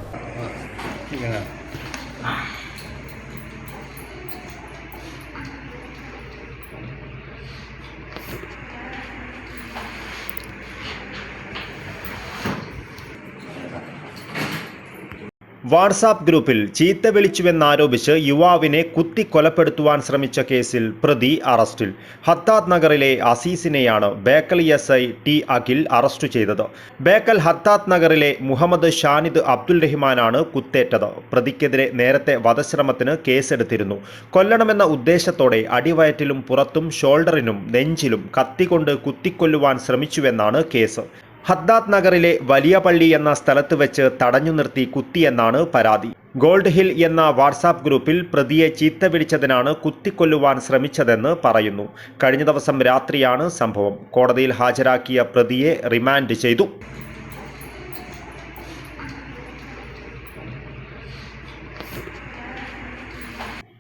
വാട്സാപ്പ് ഗ്രൂപ്പിൽ ചീത്ത വിളിച്ചുവെന്നാരോപിച്ച് യുവാവിനെ കുത്തിക്കൊലപ്പെടുത്തുവാൻ ശ്രമിച്ച കേസിൽ പ്രതി അറസ്റ്റിൽ. ഹത്താത്ത് നഗറിലെ അസീസിനെയാണ് Bekal SI T Akhil arrest ചെയ്തത്. ബേക്കൽ ഹത്താത്ത് നഗറിലെ മുഹമ്മദ് ഷാനിദ് അബ്ദുൽ റഹ്മാനാണ് കുത്തേറ്റത്. പ്രതിക്കെതിരെ നേരത്തെ വധശ്രമത്തിന് കേസെടുത്തിരുന്നു. കൊല്ലണമെന്ന ഉദ്ദേശത്തോടെ അടിവയറ്റിലും പുറത്തും ഷോൾഡറിനും നെഞ്ചിലും കത്തികൊണ്ട് കുത്തിക്കൊല്ലുവാൻ ശ്രമിച്ചുവെന്നാണ് കേസ്. ഹദ്ദാത്ത് നഗറിലെ വലിയ പള്ളി എന്ന സ്ഥലത്ത് വെച്ച് തടഞ്ഞു നിർത്തി കുത്തിയെന്നാണ് പരാതി. ഗോൾഡ് ഹിൽ എന്ന വാട്സാപ്പ് ഗ്രൂപ്പിൽ പ്രതിയെ ചീത്ത വിളിച്ചതിനാണ് കുത്തിക്കൊല്ലുവാൻ ശ്രമിച്ചതെന്ന് പറയുന്നു. കഴിഞ്ഞ ദിവസം രാത്രിയാണ് സംഭവം. കോടതിയിൽ ഹാജരാക്കിയ പ്രതിയെ റിമാൻഡ് ചെയ്തു.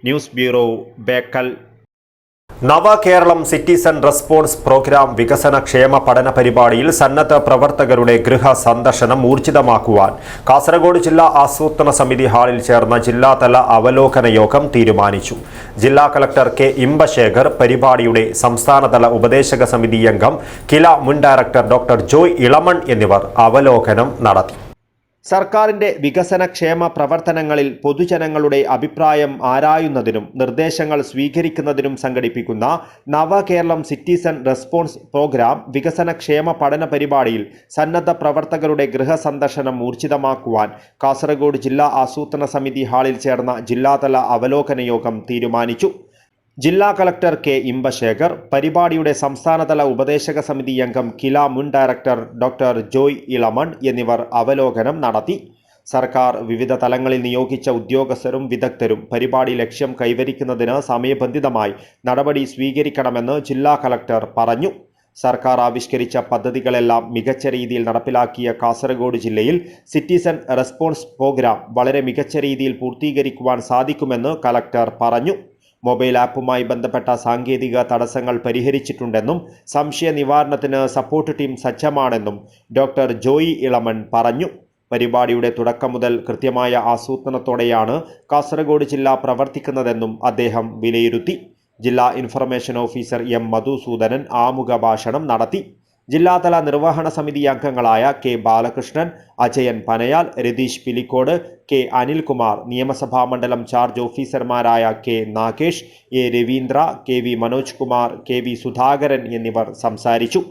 News bureau, Bekal. Navakeralam citizen response programme വികസന ക്ഷേമ പഠന പരിപാടിയിൽ സന്നദ്ധ പ്രവർത്തകരുടെ ഗൃഹ സന്ദർശനം ഊർജിതമാക്കുവാൻ കാസർഗോഡ് ജില്ലാ ആസൂത്രണ സമിതി ഹാളിൽ ചേർന്ന ജില്ലാതല അവലോകന യോഗം തീരുമാനിച്ചു. ജില്ലാ കളക്ടർ കെ ഇമ്പശേഖർ, പരിപാടിയുടെ സംസ്ഥാനതല ഉപദേശക സമിതി അംഗം കില മുൻ ഡയറക്ടർ ഡോക്ടർ ജോയ് ഇളമൺ എന്നിവർ അവലോകനം നടത്തി. സർക്കാരിന്റെ വികസന ക്ഷേമ പ്രവർത്തനങ്ങളിൽ പൊതുജനങ്ങളുടെ അഭിപ്രായം ആരായുന്നതിനും നിർദ്ദേശങ്ങൾ സ്വീകരിക്കുന്നതിനും സംഘടിപ്പിക്കുന്ന നവകേരളം സിറ്റിസൺ റെസ്പോൺസ് പ്രോഗ്രാം വികസന ക്ഷേമ പഠന പരിപാടിയിൽ സന്നദ്ധ പ്രവർത്തകരുടെ ഗൃഹ സന്ദർശനം ഊർജിതമാക്കുവാൻ കാസർഗോഡ് ജില്ലാ ആസൂത്രണ സമിതി ഹാളിൽ ചേർന്ന ജില്ലാതല അവലോകന യോഗം തീരുമാനിച്ചു. ജില്ലാ കളക്ടർ കെ ഇമ്പശേഖർ, പരിപാടിയുടെ സംസ്ഥാനതല ഉപദേശക സമിതി അംഗം കില മുൻ ഡയറക്ടർ ഡോക്ടർ ജോയ് ഇളമൺ എന്നിവർ അവലോകനം നടത്തി. സർക്കാർ വിവിധ തലങ്ങളിൽ നിയോഗിച്ച ഉദ്യോഗസ്ഥരും വിദഗ്ധരും പരിപാടി ലക്ഷ്യം കൈവരിക്കുന്നതിന് സമയബന്ധിതമായി നടപടി സ്വീകരിക്കണമെന്ന് ജില്ലാ കളക്ടർ പറഞ്ഞു. സർക്കാർ ആവിഷ്കരിച്ച പദ്ധതികളെല്ലാം മികച്ച രീതിയിൽ നടപ്പിലാക്കിയ കാസർഗോഡ് ജില്ലയിൽ സിറ്റിസൺ റെസ്പോൺസ് പ്രോഗ്രാം വളരെ മികച്ച രീതിയിൽ പൂർത്തീകരിക്കുവാൻ സാധിക്കുമെന്ന് കളക്ടർ പറഞ്ഞു. മൊബൈൽ ആപ്പുമായി ബന്ധപ്പെട്ട സാങ്കേതിക തടസ്സങ്ങൾ പരിഹരിച്ചിട്ടുണ്ടെന്നും സംശയ നിവാരണത്തിന് സപ്പോർട്ട് ടീം സജ്ജമാണെന്നും ഡോക്ടർ ജോയി ഇളമൺ പറഞ്ഞു. പരിപാടിയുടെ തുടക്കം മുതൽ കൃത്യമായ ആസൂത്രണത്തോടെയാണ് കാസർഗോഡ് ജില്ല പ്രവർത്തിക്കുന്നതെന്നും അദ്ദേഹം വിലയിരുത്തി. ജില്ലാ ഇൻഫർമേഷൻ ഓഫീസർ M മധുസൂദനൻ ആമുഖ ഭാഷണം നടത്തി. ജില്ലാതല നിർവഹണ സമിതി അംഗങ്ങളായ കെ ബാലകൃഷ്ണൻ, അജയൻ പനയാൽ, രതീഷ് പിലിക്കോട്, കെ അനിൽകുമാർ, നിയമസഭാ മണ്ഡലം ചാർജ് ഓഫീസർമാരായ K Nagesh, A Ravindra, K V Manoj Kumar, K V Sudhakaran എന്നിവർ സംസാരിച്ചു.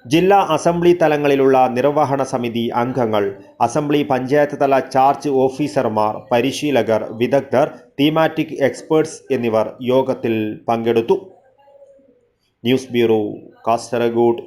ജില്ലാ അസംബ്ലി തലങ്ങളിലുള്ള നിർവഹണ സമിതി അംഗങ്ങൾ, അസംബ്ലി പഞ്ചായത്ത് തല ചാർജ് ഓഫീസർമാർ, പരിശീലകർ, വിദഗ്ധർ, തീമാറ്റിക് എക്സ്പേർട്സ് എന്നിവർ യോഗത്തിൽ പങ്കെടുത്തു. News bureau, Kasaragod.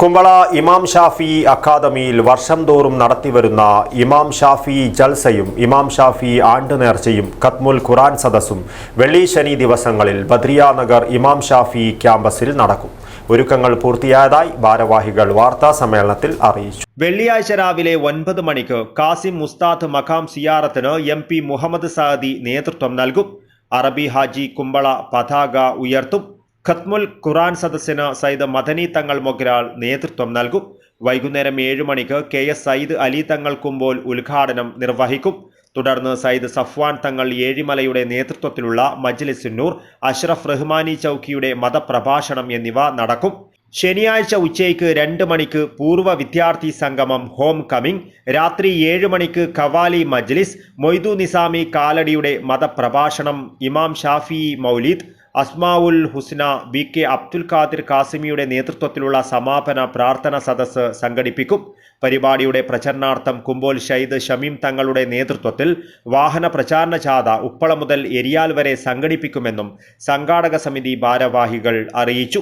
കുമ്പള ഇമാം ഷാഫി അക്കാദമിയിൽ വർഷം തോറും നടത്തിവരുന്ന ഇമാം ഷാഫി ജൽസയും ഇമാം ഷാഫി ആണ്ട് നേർച്ചയും ഖത്മുൽ ഖുർആൻ സദസ്സും വെള്ളി ശനി ദിവസങ്ങളിൽ ബദ്രിയ നഗർ ഇമാം ഷാഫി ക്യാമ്പസിൽ നടക്കും. ഒരുക്കങ്ങൾ പൂർത്തിയായതായി ഭാരവാഹികൾ വാർത്താ സമ്മേളനത്തിൽ അറിയിച്ചു. വെള്ളിയാഴ്ച രാവിലെ 9 മണിക്ക് കാസിം മുസ്താദ് മഖാം സിയാറത്തിന് MP മുഹമ്മദ് സാദി നേതൃത്വം നൽകും. അറബി ഹാജി കുമ്പള പതാക ഉയർത്തും. ഖത്മുൽ ഖുർആൻ സദസ്സിന് സയ്യിദ് മദനി തങ്ങൾ മൊഗ്രാൾ നേതൃത്വം നൽകും. വൈകുന്നേരം 7 മണിക്ക് KS സയ്യിദ് അലി തങ്ങൾ കുമ്പോൾ ഉദ്ഘാടനം നിർവഹിക്കും. തുടർന്ന് സയ്യിദ് സഫ്വാൻ തങ്ങൾ ഏഴിമലയുടെ നേതൃത്വത്തിലുള്ള മജ്ലിസുന്നൂർ, അഷ്റഫ് റഹ്മാനി ചൗക്കിയുടെ മതപ്രഭാഷണം എന്നിവ നടക്കും. ശനിയാഴ്ച ഉച്ചയ്ക്ക് 2 മണിക്ക് പൂർവ്വ വിദ്യാർത്ഥി സംഗമം ഹോം കമ്മിങ്, രാത്രി 7 മണിക്ക് ഖവാലി മജ്ലിസ്, മൊയ്തു നിസാമി കാലടിയുടെ മതപ്രഭാഷണം, ഇമാം ഷാഫി മൗലിദ്, അസ്മാഉൽ ഹുസ്ന, BK അബ്ദുൽ ഖാദിർ കാസിമിയുടെ നേതൃത്വത്തിലുള്ള സമാപന പ്രാർത്ഥന സദസ്സ് സംഘടിപ്പിക്കും. പരിപാടിയുടെ പ്രചരണാർത്ഥം കുമ്പോൾ ഷൈദ് ഷമീം തങ്ങളുടെ നേതൃത്വത്തിൽ വാഹന പ്രചാരണ ജാഥ ഉപ്പള മുതൽ എരിയാൽ വരെ സംഘടിപ്പിക്കുമെന്നും സംഘാടക സമിതി ഭാരവാഹികൾ അറിയിച്ചു.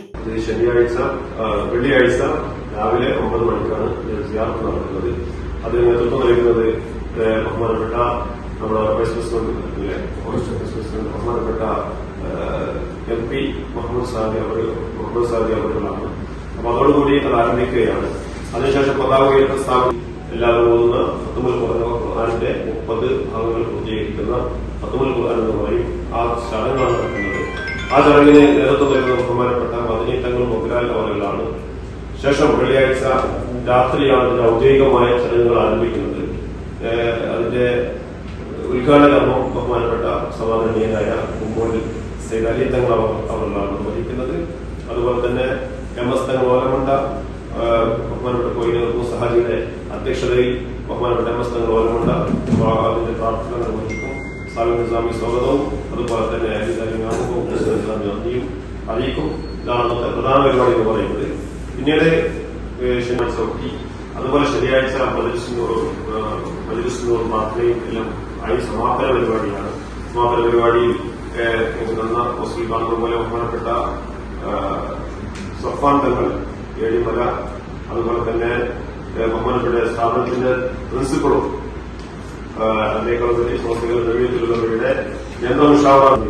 വെള്ളിയാഴ്ച രാവിലെ 9 മണിക്കാണ് സിയാറത്ത് നടക്കുന്നത്. അതിന് നേതൃത്വം നൽകുന്നത് ബഹുമാനപ്പെട്ട നമ്മുടെ വൈസ് പ്രസിഡന്റ് ബഹുമാനപ്പെട്ട MP മുഹമ്മദ് സാദി അവരുകളാണ്. അപ്പൊ അതോടുകൂടി അത് ആരംഭിക്കുകയാണ്. അതിനുശേഷം പതാക ഉയർത്ത സ്ഥാപനം എല്ലാവരും ഓതുന്ന ഖത്മുൽ ഖുർആനിന്റെ 30 ഭാഗങ്ങൾ പൂർത്തീകരിക്കുന്ന ഖത്മുൽ ഖുർആൻ എന്ന് പറയും. ആ ചടങ്ങാണ് നടക്കുന്നത്. ആ ചടങ്ങിന് നേതൃത്വം നൽകുന്ന ബഹുമാനപ്പെട്ട മദനി തങ്ങൾ മൊഗ്രാൽ അവരുകളാണ്. ശേഷം വെള്ളിയാഴ്ച രാത്രിയാണ് ഇതിന്റെ ഔദ്യോഗികമായ ചടങ്ങുകൾ ആരംഭിക്കുന്നത്. അതിന്റെ ഉദ്ഘാടന കർമ്മം ബഹുമാനപ്പെട്ട സമാദരണീയനായ കുമ്പോൾ സയ്യിദ് അലി തങ്ങൾ അവരിലാണ് നിർവഹിക്കുന്നത്. അതുപോലെ തന്നെ MS തങ്ങൾ ഓലമണ്ട ബഹുമാനപ്പെട്ട കോയിനൂർ മുസഹാജിയുടെ അധ്യക്ഷതയിൽ ബഹുമാനപ്പെട്ട MS തങ്ങൾ ഓർമ്മയുണ്ട്. അതിന്റെ പ്രാർത്ഥന നിർവഹിക്കും. സാലിം നിസാമി സ്വാഗതവും അതുപോലെ തന്നെ നന്ദിയും അറിയിക്കും. ഇതാണ് അന്നത്തെ പ്രധാന പരിപാടി എന്ന് പറയുന്നത്. പിന്നീട് ശനിയാഴ്ച ഒട്ടി അതുപോലെ ശനിയാഴ്ച മജ്‌ലിസിനോട് പ്രാർത്ഥനയും എല്ലാം ആയി സമാപന പരിപാടിയാണ്. സമാപന പരിപാടിയിൽ ഹോസ്റ്റലിൽ കാണുന്ന പോലെ ബഹുമാനപ്പെട്ട സഫാൻ തങ്ങൾ ഏഴിമല, അതുപോലെ തന്നെ ബഹുമാനപ്പെട്ട സ്ഥാപനത്തിന്റെ പ്രിൻസിപ്പളും അതിനേക്കാൾ വലിയ സംസ്ഥകൾ നവീനത്തിലുള്ളവരുടെ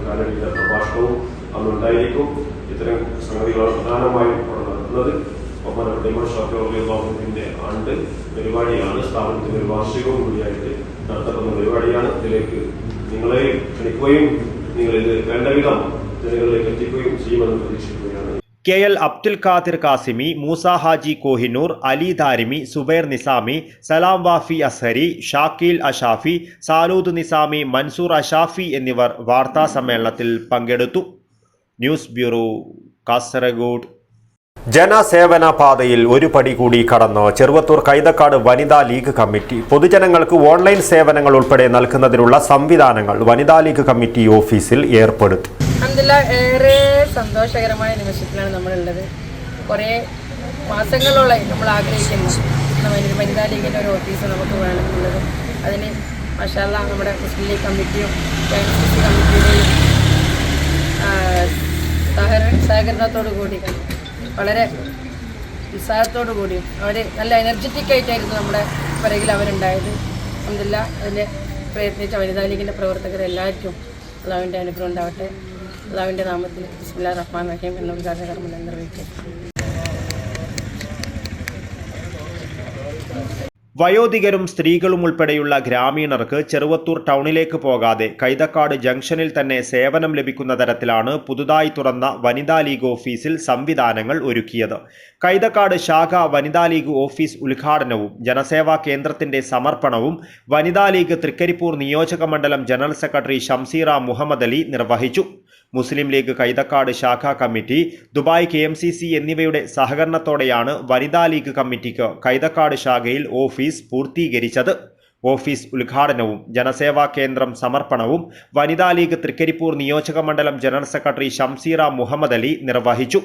കാലടിയുടെ പ്രഭാഷണവും അന്നുണ്ടായിരിക്കും. ഇത്തരം സംഗതികളാണ് പ്രധാനമായും അവിടെ നടത്തുന്നത്. ബഹുമാനപ്പെട്ട ഇമാം ഷാഫി റളിയല്ലാഹുവിന്റെ ആണ്ട് പരിപാടിയാണ്. സ്ഥാപനത്തിന്റെ ഒരു വാർഷികവും കൂടിയായിട്ട് നടത്തപ്പെടുന്ന പരിപാടിയാണ്. ഇതിലേക്ക് നിങ്ങളെ ക്ഷണിക്കുകയും നിങ്ങൾ ഇത് വേണ്ട വിധം ജനങ്ങളിലേക്ക് എത്തിക്കുകയും ചെയ്യുമെന്ന് പ്രതീക്ഷിക്കുകയാണ്. KL അബ്ദുൽ ഖാദിർ കാസിമി, മൂസ ഹാജി കോഹിനൂർ, അലി ദാരിമി, സുബൈർ നിസാമി, സലാം വാഫി അസ്ഹരി, ഷാക്കീൽ അഷാഫി, സാലൂദ് നിസാമി, മൻസൂർ അഷാഫി എന്നിവർ വാർത്താ സമ്മേളനത്തിൽ പങ്കെടുത്തു. News bureau, Kasaragod. ജനസേവന പാതയിൽ ഒരു പടി കൂടി കടന്ന് ചെറുവത്തൂർ കൈതക്കാട് വനിതാ ലീഗ് കമ്മിറ്റി പൊതുജനങ്ങൾക്ക് ഓൺലൈൻ സേവനങ്ങൾ ഉൾപ്പെടെ നൽകുന്നതിനുള്ള സംവിധാനങ്ങൾ വനിതാ ലീഗ് കമ്മിറ്റി ഓഫീസിൽ ഏർപ്പെടുത്തി. ഏറെ സന്തോഷകരമായ നിമിഷത്തിലാണ് നമ്മളുള്ളത്. കുറേ മാസങ്ങളോളായി നമ്മൾ ആഗ്രഹിക്കുന്നു വനിതാ ലീഗിൻ്റെ ഒരു ഓഫീസ് നമുക്ക് വേണമെന്നുള്ളത്. അതിന് മാഷാ അല്ലാഹ് നമ്മുടെ മുസ്ലിം ലീഗ് കമ്മിറ്റിയും KNCC കമ്മിറ്റിയുടെയും സഹകരണത്തോടു കൂടി വളരെ ഉത്സാഹത്തോടു കൂടിയും അവർ നല്ല എനർജറ്റിക് ആയിട്ടായിരുന്നു നമ്മുടെ പിറകിൽ അവരുണ്ടായത്. അൽഹംദുലില്ലാഹ് അതിന് പ്രയത്നിച്ച വനിതാ ലീഗിൻ്റെ പ്രവർത്തകരെല്ലാവർക്കും അള്ളാഹുവിൻ്റെ അനുഗ്രഹം ഉണ്ടാവട്ടെ. അള്ളാഹുവിൻ്റെ നാമത്തിൽ ബിസ്മില്ലാഹിർ റഹ്മാനിർ റഹീം എന്ന ഉദ്ഘാടന കർമ്മം നിർവഹിക്കും. വയോധികരും സ്ത്രീകളും ഉൾപ്പെടെയുള്ള ഗ്രാമീണർക്ക് ചെറുവത്തൂർ ടൗണിലേക്ക് പോകാതെ കൈതക്കാട് ജംഗ്ഷനിൽ തന്നെ സേവനം ലഭിക്കുന്ന തരത്തിലാണ് പുതുതായി തുറന്ന വനിതാ ലീഗ് ഓഫീസിൽ സംവിധാനങ്ങൾ ഒരുക്കിയത്. കൈതക്കാട് ശാഖ വനിതാ ലീഗ് ഓഫീസ് ഉദ്ഘാടനവും ജനസേവാ കേന്ദ്രത്തിന്റെ സമർപ്പണവും വനിതാ ലീഗ് തൃക്കരിപ്പൂർ നിയോജക മണ്ഡലം ജനറൽ സെക്രട്ടറി ഷംസീറ മുഹമ്മദ് അലി നിർവഹിച്ചു. മുസ്ലിം ലീഗ് കൈതക്കാട് ശാഖാ കമ്മിറ്റി, ദുബായ് KMCC എന്നിവയുടെ സഹകരണത്തോടെയാണ് വനിതാ ലീഗ് കമ്മിറ്റിക്ക് കൈതക്കാട് ശാഖയിൽ ഓഫീസ് പൂർത്തീകരിച്ചത്. ഓഫീസ് ഉദ്ഘാടനവും ജനസേവാ കേന്ദ്രം സമർപ്പണവും വനിതാ ലീഗ് തൃക്കരിപ്പൂർ നിയോജക മണ്ഡലം ജനറൽ സെക്രട്ടറി ഷംസീറ മുഹമ്മദ് അലി നിർവഹിച്ചു.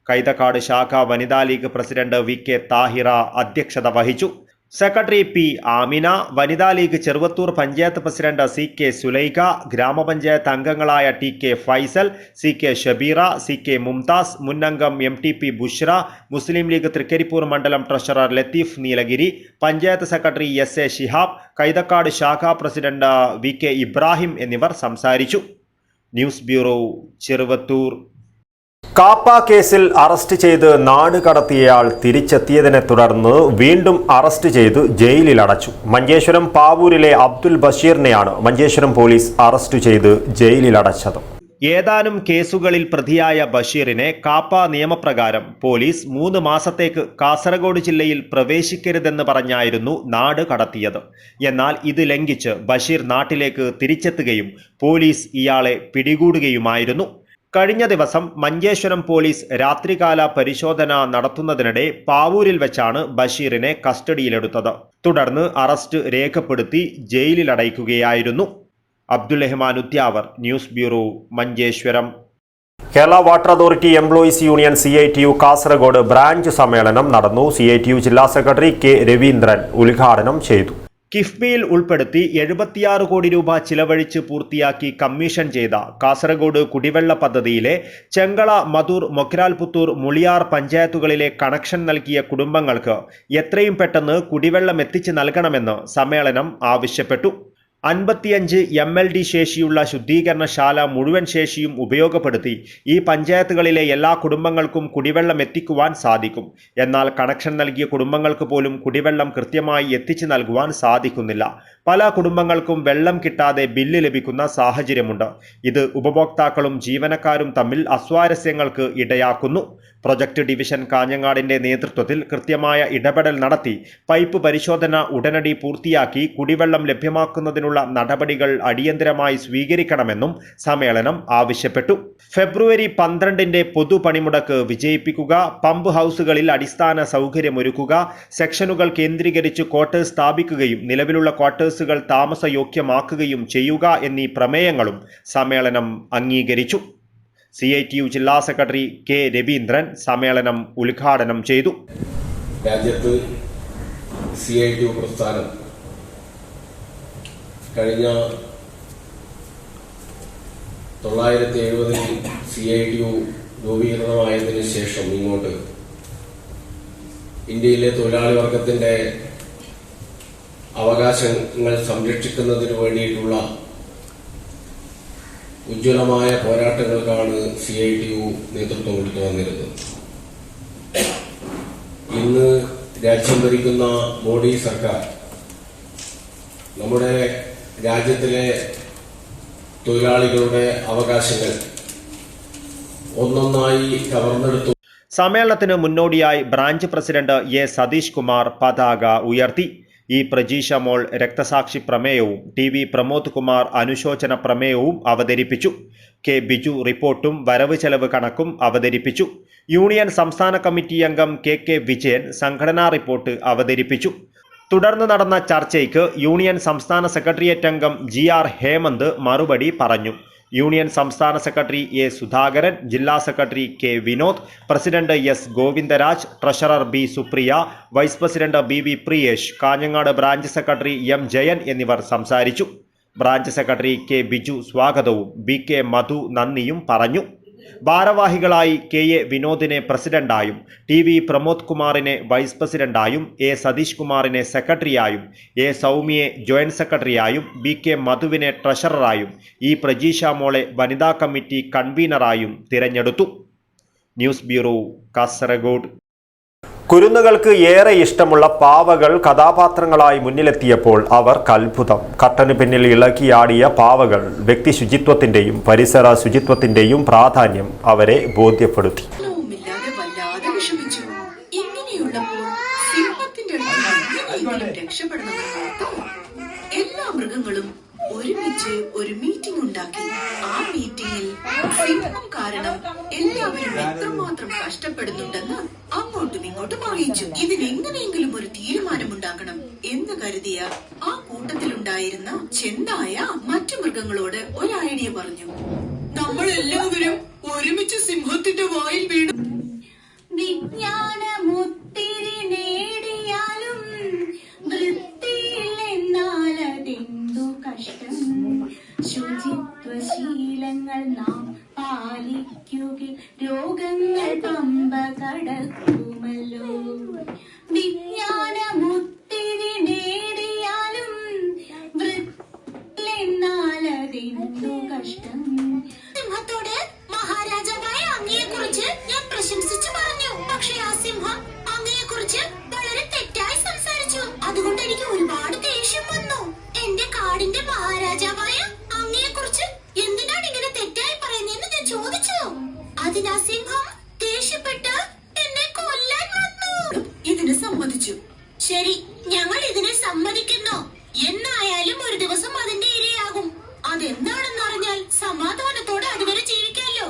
കൈതക്കാട് ശാഖ വനിതാ ലീഗ് പ്രസിഡന്റ് VK താഹിറ അധ്യക്ഷത വഹിച്ചു. സെക്രട്ടറി P ആമിന, വനിതാ League Cheruvathur panchayat president CK Sulaikha, ഗ്രാമപഞ്ചായത്ത് അംഗങ്ങളായ TK Faisal, CK Shabeera, CK Mumtaz, മുന്നംഗം MTP ബുഷ്ര, മുസ്ലിം ലീഗ് തൃക്കരിപ്പൂർ മണ്ഡലം treasurer Latheef Nilgiri, panchayat secretary SA Shihab, Kaithakkad ശാഖാ പ്രസിഡന്റ് VK ഇബ്രാഹിം എന്നിവർ സംസാരിച്ചു. News bureau, Cheruvathur. കാപ്പ കേസിൽ അറസ്റ്റ് ചെയ്ത് നാട് കടത്തിയയാൾ തിരിച്ചെത്തിയതിനെ തുടർന്ന് വീണ്ടും അറസ്റ്റ് ചെയ്ത് ജയിലിലടച്ചു. മഞ്ചേശ്വരം പാവൂരിലെ അബ്ദുൽ ബഷീറിനെയാണ് മഞ്ചേശ്വരം പോലീസ് അറസ്റ്റ് ചെയ്ത് ജയിലിലടച്ചത്. ഏതാനും കേസുകളിൽ പ്രതിയായ ബഷീറിനെ കാപ്പ നിയമപ്രകാരം പോലീസ് 3 മാസത്തേക്ക് കാസർഗോഡ് ജില്ലയിൽ പ്രവേശിക്കരുതെന്ന് പറഞ്ഞായിരുന്നു നാട് കടത്തിയത്. എന്നാൽ ഇത് ലംഘിച്ച് ബഷീർ നാട്ടിലേക്ക് തിരിച്ചെത്തുകയും പോലീസ് ഇയാളെ പിടികൂടുകയുമായിരുന്നു. കഴിഞ്ഞ ദിവസം മഞ്ചേശ്വരം പോലീസ് രാത്രികാല പരിശോധന നടത്തുന്നതിനിടെ പാവൂരിൽ വെച്ചാണ് ബഷീറിനെ കസ്റ്റഡിയിലെടുത്തത്. തുടർന്ന് അറസ്റ്റ് രേഖപ്പെടുത്തി ജയിലിലടയ്ക്കുകയായിരുന്നു. Abdul Rahman Udyavar, news bureau, Manjeshwaram. Kerala water authority employees union CITU Kasaragod branch സമ്മേളനം നടന്നു. CITU ജില്ലാ സെക്രട്ടറി K രവീന്ദ്രൻ ഉദ്ഘാടനം ചെയ്തു. കിഫ്ബിയിൽ ഉൾപ്പെടുത്തി 76 കോടി രൂപ ചിലവഴിച്ച് പൂർത്തിയാക്കി കമ്മീഷൻ ചെയ്ത കാസർഗോഡ് കുടിവെള്ള പദ്ധതിയിലെ ചെങ്കള, മധൂർ, മൊഗ്രാൽപുത്തൂർ, മുളിയാർ പഞ്ചായത്തുകളിലെ കണക്ഷൻ നൽകിയ കുടുംബങ്ങൾക്ക് എത്രയും പെട്ടെന്ന് കുടിവെള്ളം എത്തിച്ചു നൽകണമെന്ന് സമ്മേളനം ആവശ്യപ്പെട്ടു. 55 MLD ശേഷിയുള്ള ശുദ്ധീകരണശാല മുഴുവൻ ശേഷിയും ഉപയോഗപ്പെടുത്തി ഈ പഞ്ചായത്തുകളിലെ എല്ലാ കുടുംബങ്ങൾക്കും കുടിവെള്ളം എത്തിക്കുവാൻ സാധിക്കും. എന്നാൽ കണക്ഷൻ നൽകിയ കുടുംബങ്ങൾക്ക് പോലും കുടിവെള്ളം കൃത്യമായി എത്തിച്ചു നൽകുവാൻ സാധിക്കുന്നില്ല. പല കുടുംബങ്ങൾക്കും വെള്ളം കിട്ടാതെ ബില്ല് ലഭിക്കുന്ന സാഹചര്യമുണ്ട്. ഇത് ഉപഭോക്താക്കളും ജീവനക്കാരും തമ്മിൽ അസ്വാരസ്യങ്ങൾക്ക് ഇടയാക്കുന്നു. പ്രൊജക്ട് ഡിവിഷൻ കാഞ്ഞങ്ങാടിന്റെ നേതൃത്വത്തിൽ കൃത്യമായ ഇടപെടൽ നടത്തി പൈപ്പ് പരിശോധന ഉടനടി പൂർത്തിയാക്കി കുടിവെള്ളം ലഭ്യമാക്കുന്നതിനുള്ള നടപടികൾ അടിയന്തരമായി സ്വീകരിക്കണമെന്നും സമ്മേളനം ആവശ്യപ്പെട്ടു. ഫെബ്രുവരി 12 പൊതുപണിമുടക്ക് വിജയിപ്പിക്കുക, പമ്പ് ഹൗസുകളിൽ അടിസ്ഥാന സൗകര്യമൊരുക്കുക, സെക്ഷനുകൾ കേന്ദ്രീകരിച്ച് ക്വാർട്ടേഴ്സ് സ്ഥാപിക്കുകയും നിലവിലുള്ള ക്വാർട്ടേഴ്സുകൾ താമസയോഗ്യമാക്കുകയും ചെയ്യുക എന്നീ പ്രമേയങ്ങളും സമ്മേളനം അംഗീകരിച്ചു. CITU ജില്ലാ സെക്രട്ടറി കെ രവീന്ദ്രൻ സമ്മേളനം ഉദ്ഘാടനം ചെയ്തു. രാജ്യത്ത് CITU പ്രസ്ഥാനം കഴിഞ്ഞ 1970 CITU രൂപീകൃതമായതിനു ശേഷം ഇങ്ങോട്ട് ഇന്ത്യയിലെ തൊഴിലാളി വർഗത്തിന്റെ അവകാശങ്ങൾ സംരക്ഷിക്കുന്നതിന് വേണ്ടിയിട്ടുള്ള ഉജ്ജ്വലമായ പോരാട്ടങ്ങൾക്കാണ് CITU നേതൃത്വം കൊടുത്തു വന്നിരുന്നത്. ഇന്ന് രാജ്യം ഭരിക്കുന്ന മോഡി സർക്കാർ നമ്മുടെ രാജ്യത്തിലെ തൊഴിലാളികളുടെ അവകാശങ്ങൾ ഒന്നൊന്നായി കവർന്നെടുത്തു. സമ്മേളനത്തിന് മുന്നോടിയായി branch president A Satheesh Kumar പതാക ഉയർത്തി. ഇ പ്രജീഷ മോൾ രക്തസാക്ഷി പ്രമേയവും TV പ്രമോദ് കുമാർ അനുശോചന പ്രമേയവും അവതരിപ്പിച്ചു. കെ ബിജു റിപ്പോർട്ടും വരവ് ചെലവ് കണക്കും അവതരിപ്പിച്ചു. യൂണിയൻ സംസ്ഥാന കമ്മിറ്റി അംഗം KK വിജയൻ സംഘടനാ റിപ്പോർട്ട് അവതരിപ്പിച്ചു. തുടർന്ന് നടന്ന ചർച്ചയ്ക്ക് യൂണിയൻ സംസ്ഥാന സെക്രട്ടേറിയറ്റ് അംഗം GR ഹേമന്ത് മറുപടി പറഞ്ഞു. യൂണിയൻ സംസ്ഥാന സെക്രട്ടറി A സുധാകരൻ, ജില്ലാ secretary K Vinod, president S Govindaraj, treasurer B Supriya, vice president BV Priyesh, Kanhangad branch secretary M Jayan എന്നിവർ സംസാരിച്ചു. ബ്രാഞ്ച് സെക്രട്ടറി K ബിജു സ്വാഗതവും BK മധു നന്ദിയും പറഞ്ഞു. ഭാരവാഹികളായി KA വിനോദിനെ പ്രസിഡന്റായും, TV പ്രമോദ് കുമാറിനെ വൈസ് പ്രസിഡന്റായും, A സതീഷ് കുമാറിനെ സെക്രട്ടറിയായും, A സൗമ്യയെ ജോയിന്റ് സെക്രട്ടറിയായും, BK മധുവിനെ ട്രഷററായും, E പ്രജീഷ മോളെ വനിതാ കമ്മിറ്റി കൺവീനറായും തിരഞ്ഞെടുത്തു. News bureau, Kasaragod. കുരുന്നുകൾക്ക് ഏറെ ഇഷ്ടമുള്ള പാവകൾ കഥാപാത്രങ്ങളായി മുന്നിലെത്തിയപ്പോൾ അവർക്ക് അത്ഭുതം. കട്ടന് പിന്നിൽ ഇളക്കിയാടിയ പാവകൾ വ്യക്തി ശുചിത്വത്തിന്റെയും പരിസര ശുചിത്വത്തിന്റെയും പ്രാധാന്യം അവരെ ബോധ്യപ്പെടുത്തി. എല്ലാ മൃഗങ്ങളും ഒരുമിച്ച് ഒരു മീറ്റിംഗ് ഉണ്ടാക്കി. ആ മീറ്റിംഗിൽ സിംഹം കാരണം എല്ലാവരും എത്രമാത്രം കഷ്ടപ്പെടുന്നുണ്ടെന്ന് അങ്ങോട്ടും ഇങ്ങോട്ടും അറിയിച്ചു. ഇതിനെങ്ങനെയെങ്കിലും ഒരു തീരുമാനമുണ്ടാക്കണം എന്ന് കരുതിയ ആ കൂട്ടത്തിലുണ്ടായിരുന്ന ചെന്നായ മറ്റു മൃഗങ്ങളോട് ഒരു ഐഡിയ പറഞ്ഞു. നമ്മൾ എല്ലാവരും ഒരുമിച്ച് സിംഹത്തിന്റെ വായിൽ വീണു. വിജ്ഞാനമുത്തിരി നേടിയാലും വൃത്തിയില്ലെന്നാലതെന്തു കഷ്ടം. ശുചിത്വശീലങ്ങൾ നാം പാലിക്കുകയിൽ രോഗങ്ങൾ പമ്പ കടക്കുമല്ലോ. വിജ്ഞാനമുത്തിരി നേടിയാലും വൃത്തിയില്ലെന്നാലതെന്തു കഷ്ടം. സിംഹത്തോട് മഹാരാജാവായ അങ്ങയെ കുറിച്ച് ഞാൻ പ്രശംസിച്ചു പറഞ്ഞു. പക്ഷെ ആ സിംഹം അങ്ങയെ കുറിച്ച് വളരെ തെറ്റായി സംസാരിച്ചു. അതുകൊണ്ട് എനിക്ക് ഒരുപാട് ദേഷ്യം വന്നു. എന്റെ കാടിന്റെ മഹാരാജാവായ അങ്ങയെ കുറിച്ച് എന്തിനാണ് ഇങ്ങനെ തെറ്റായി പറയുന്നതെന്ന് ഞാൻ ചോദിച്ചു. അതിനാ സിംഹം ദേഷ്യപ്പെട്ട് എന്നെ കൊല്ലാൻ വന്നു. ഇതിന് സമ്മതിച്ചു. ശരി, ഞങ്ങൾ ഇതിനെ സമ്മതിക്കുന്നു. എന്നായാലും ഒരു ദിവസം അതിന്റെ ഇരയാകും. അതെന്താണെന്ന് അറിഞ്ഞാൽ സമാധാനത്തോടെ അതുവരെ ജീവിക്കാമല്ലോ.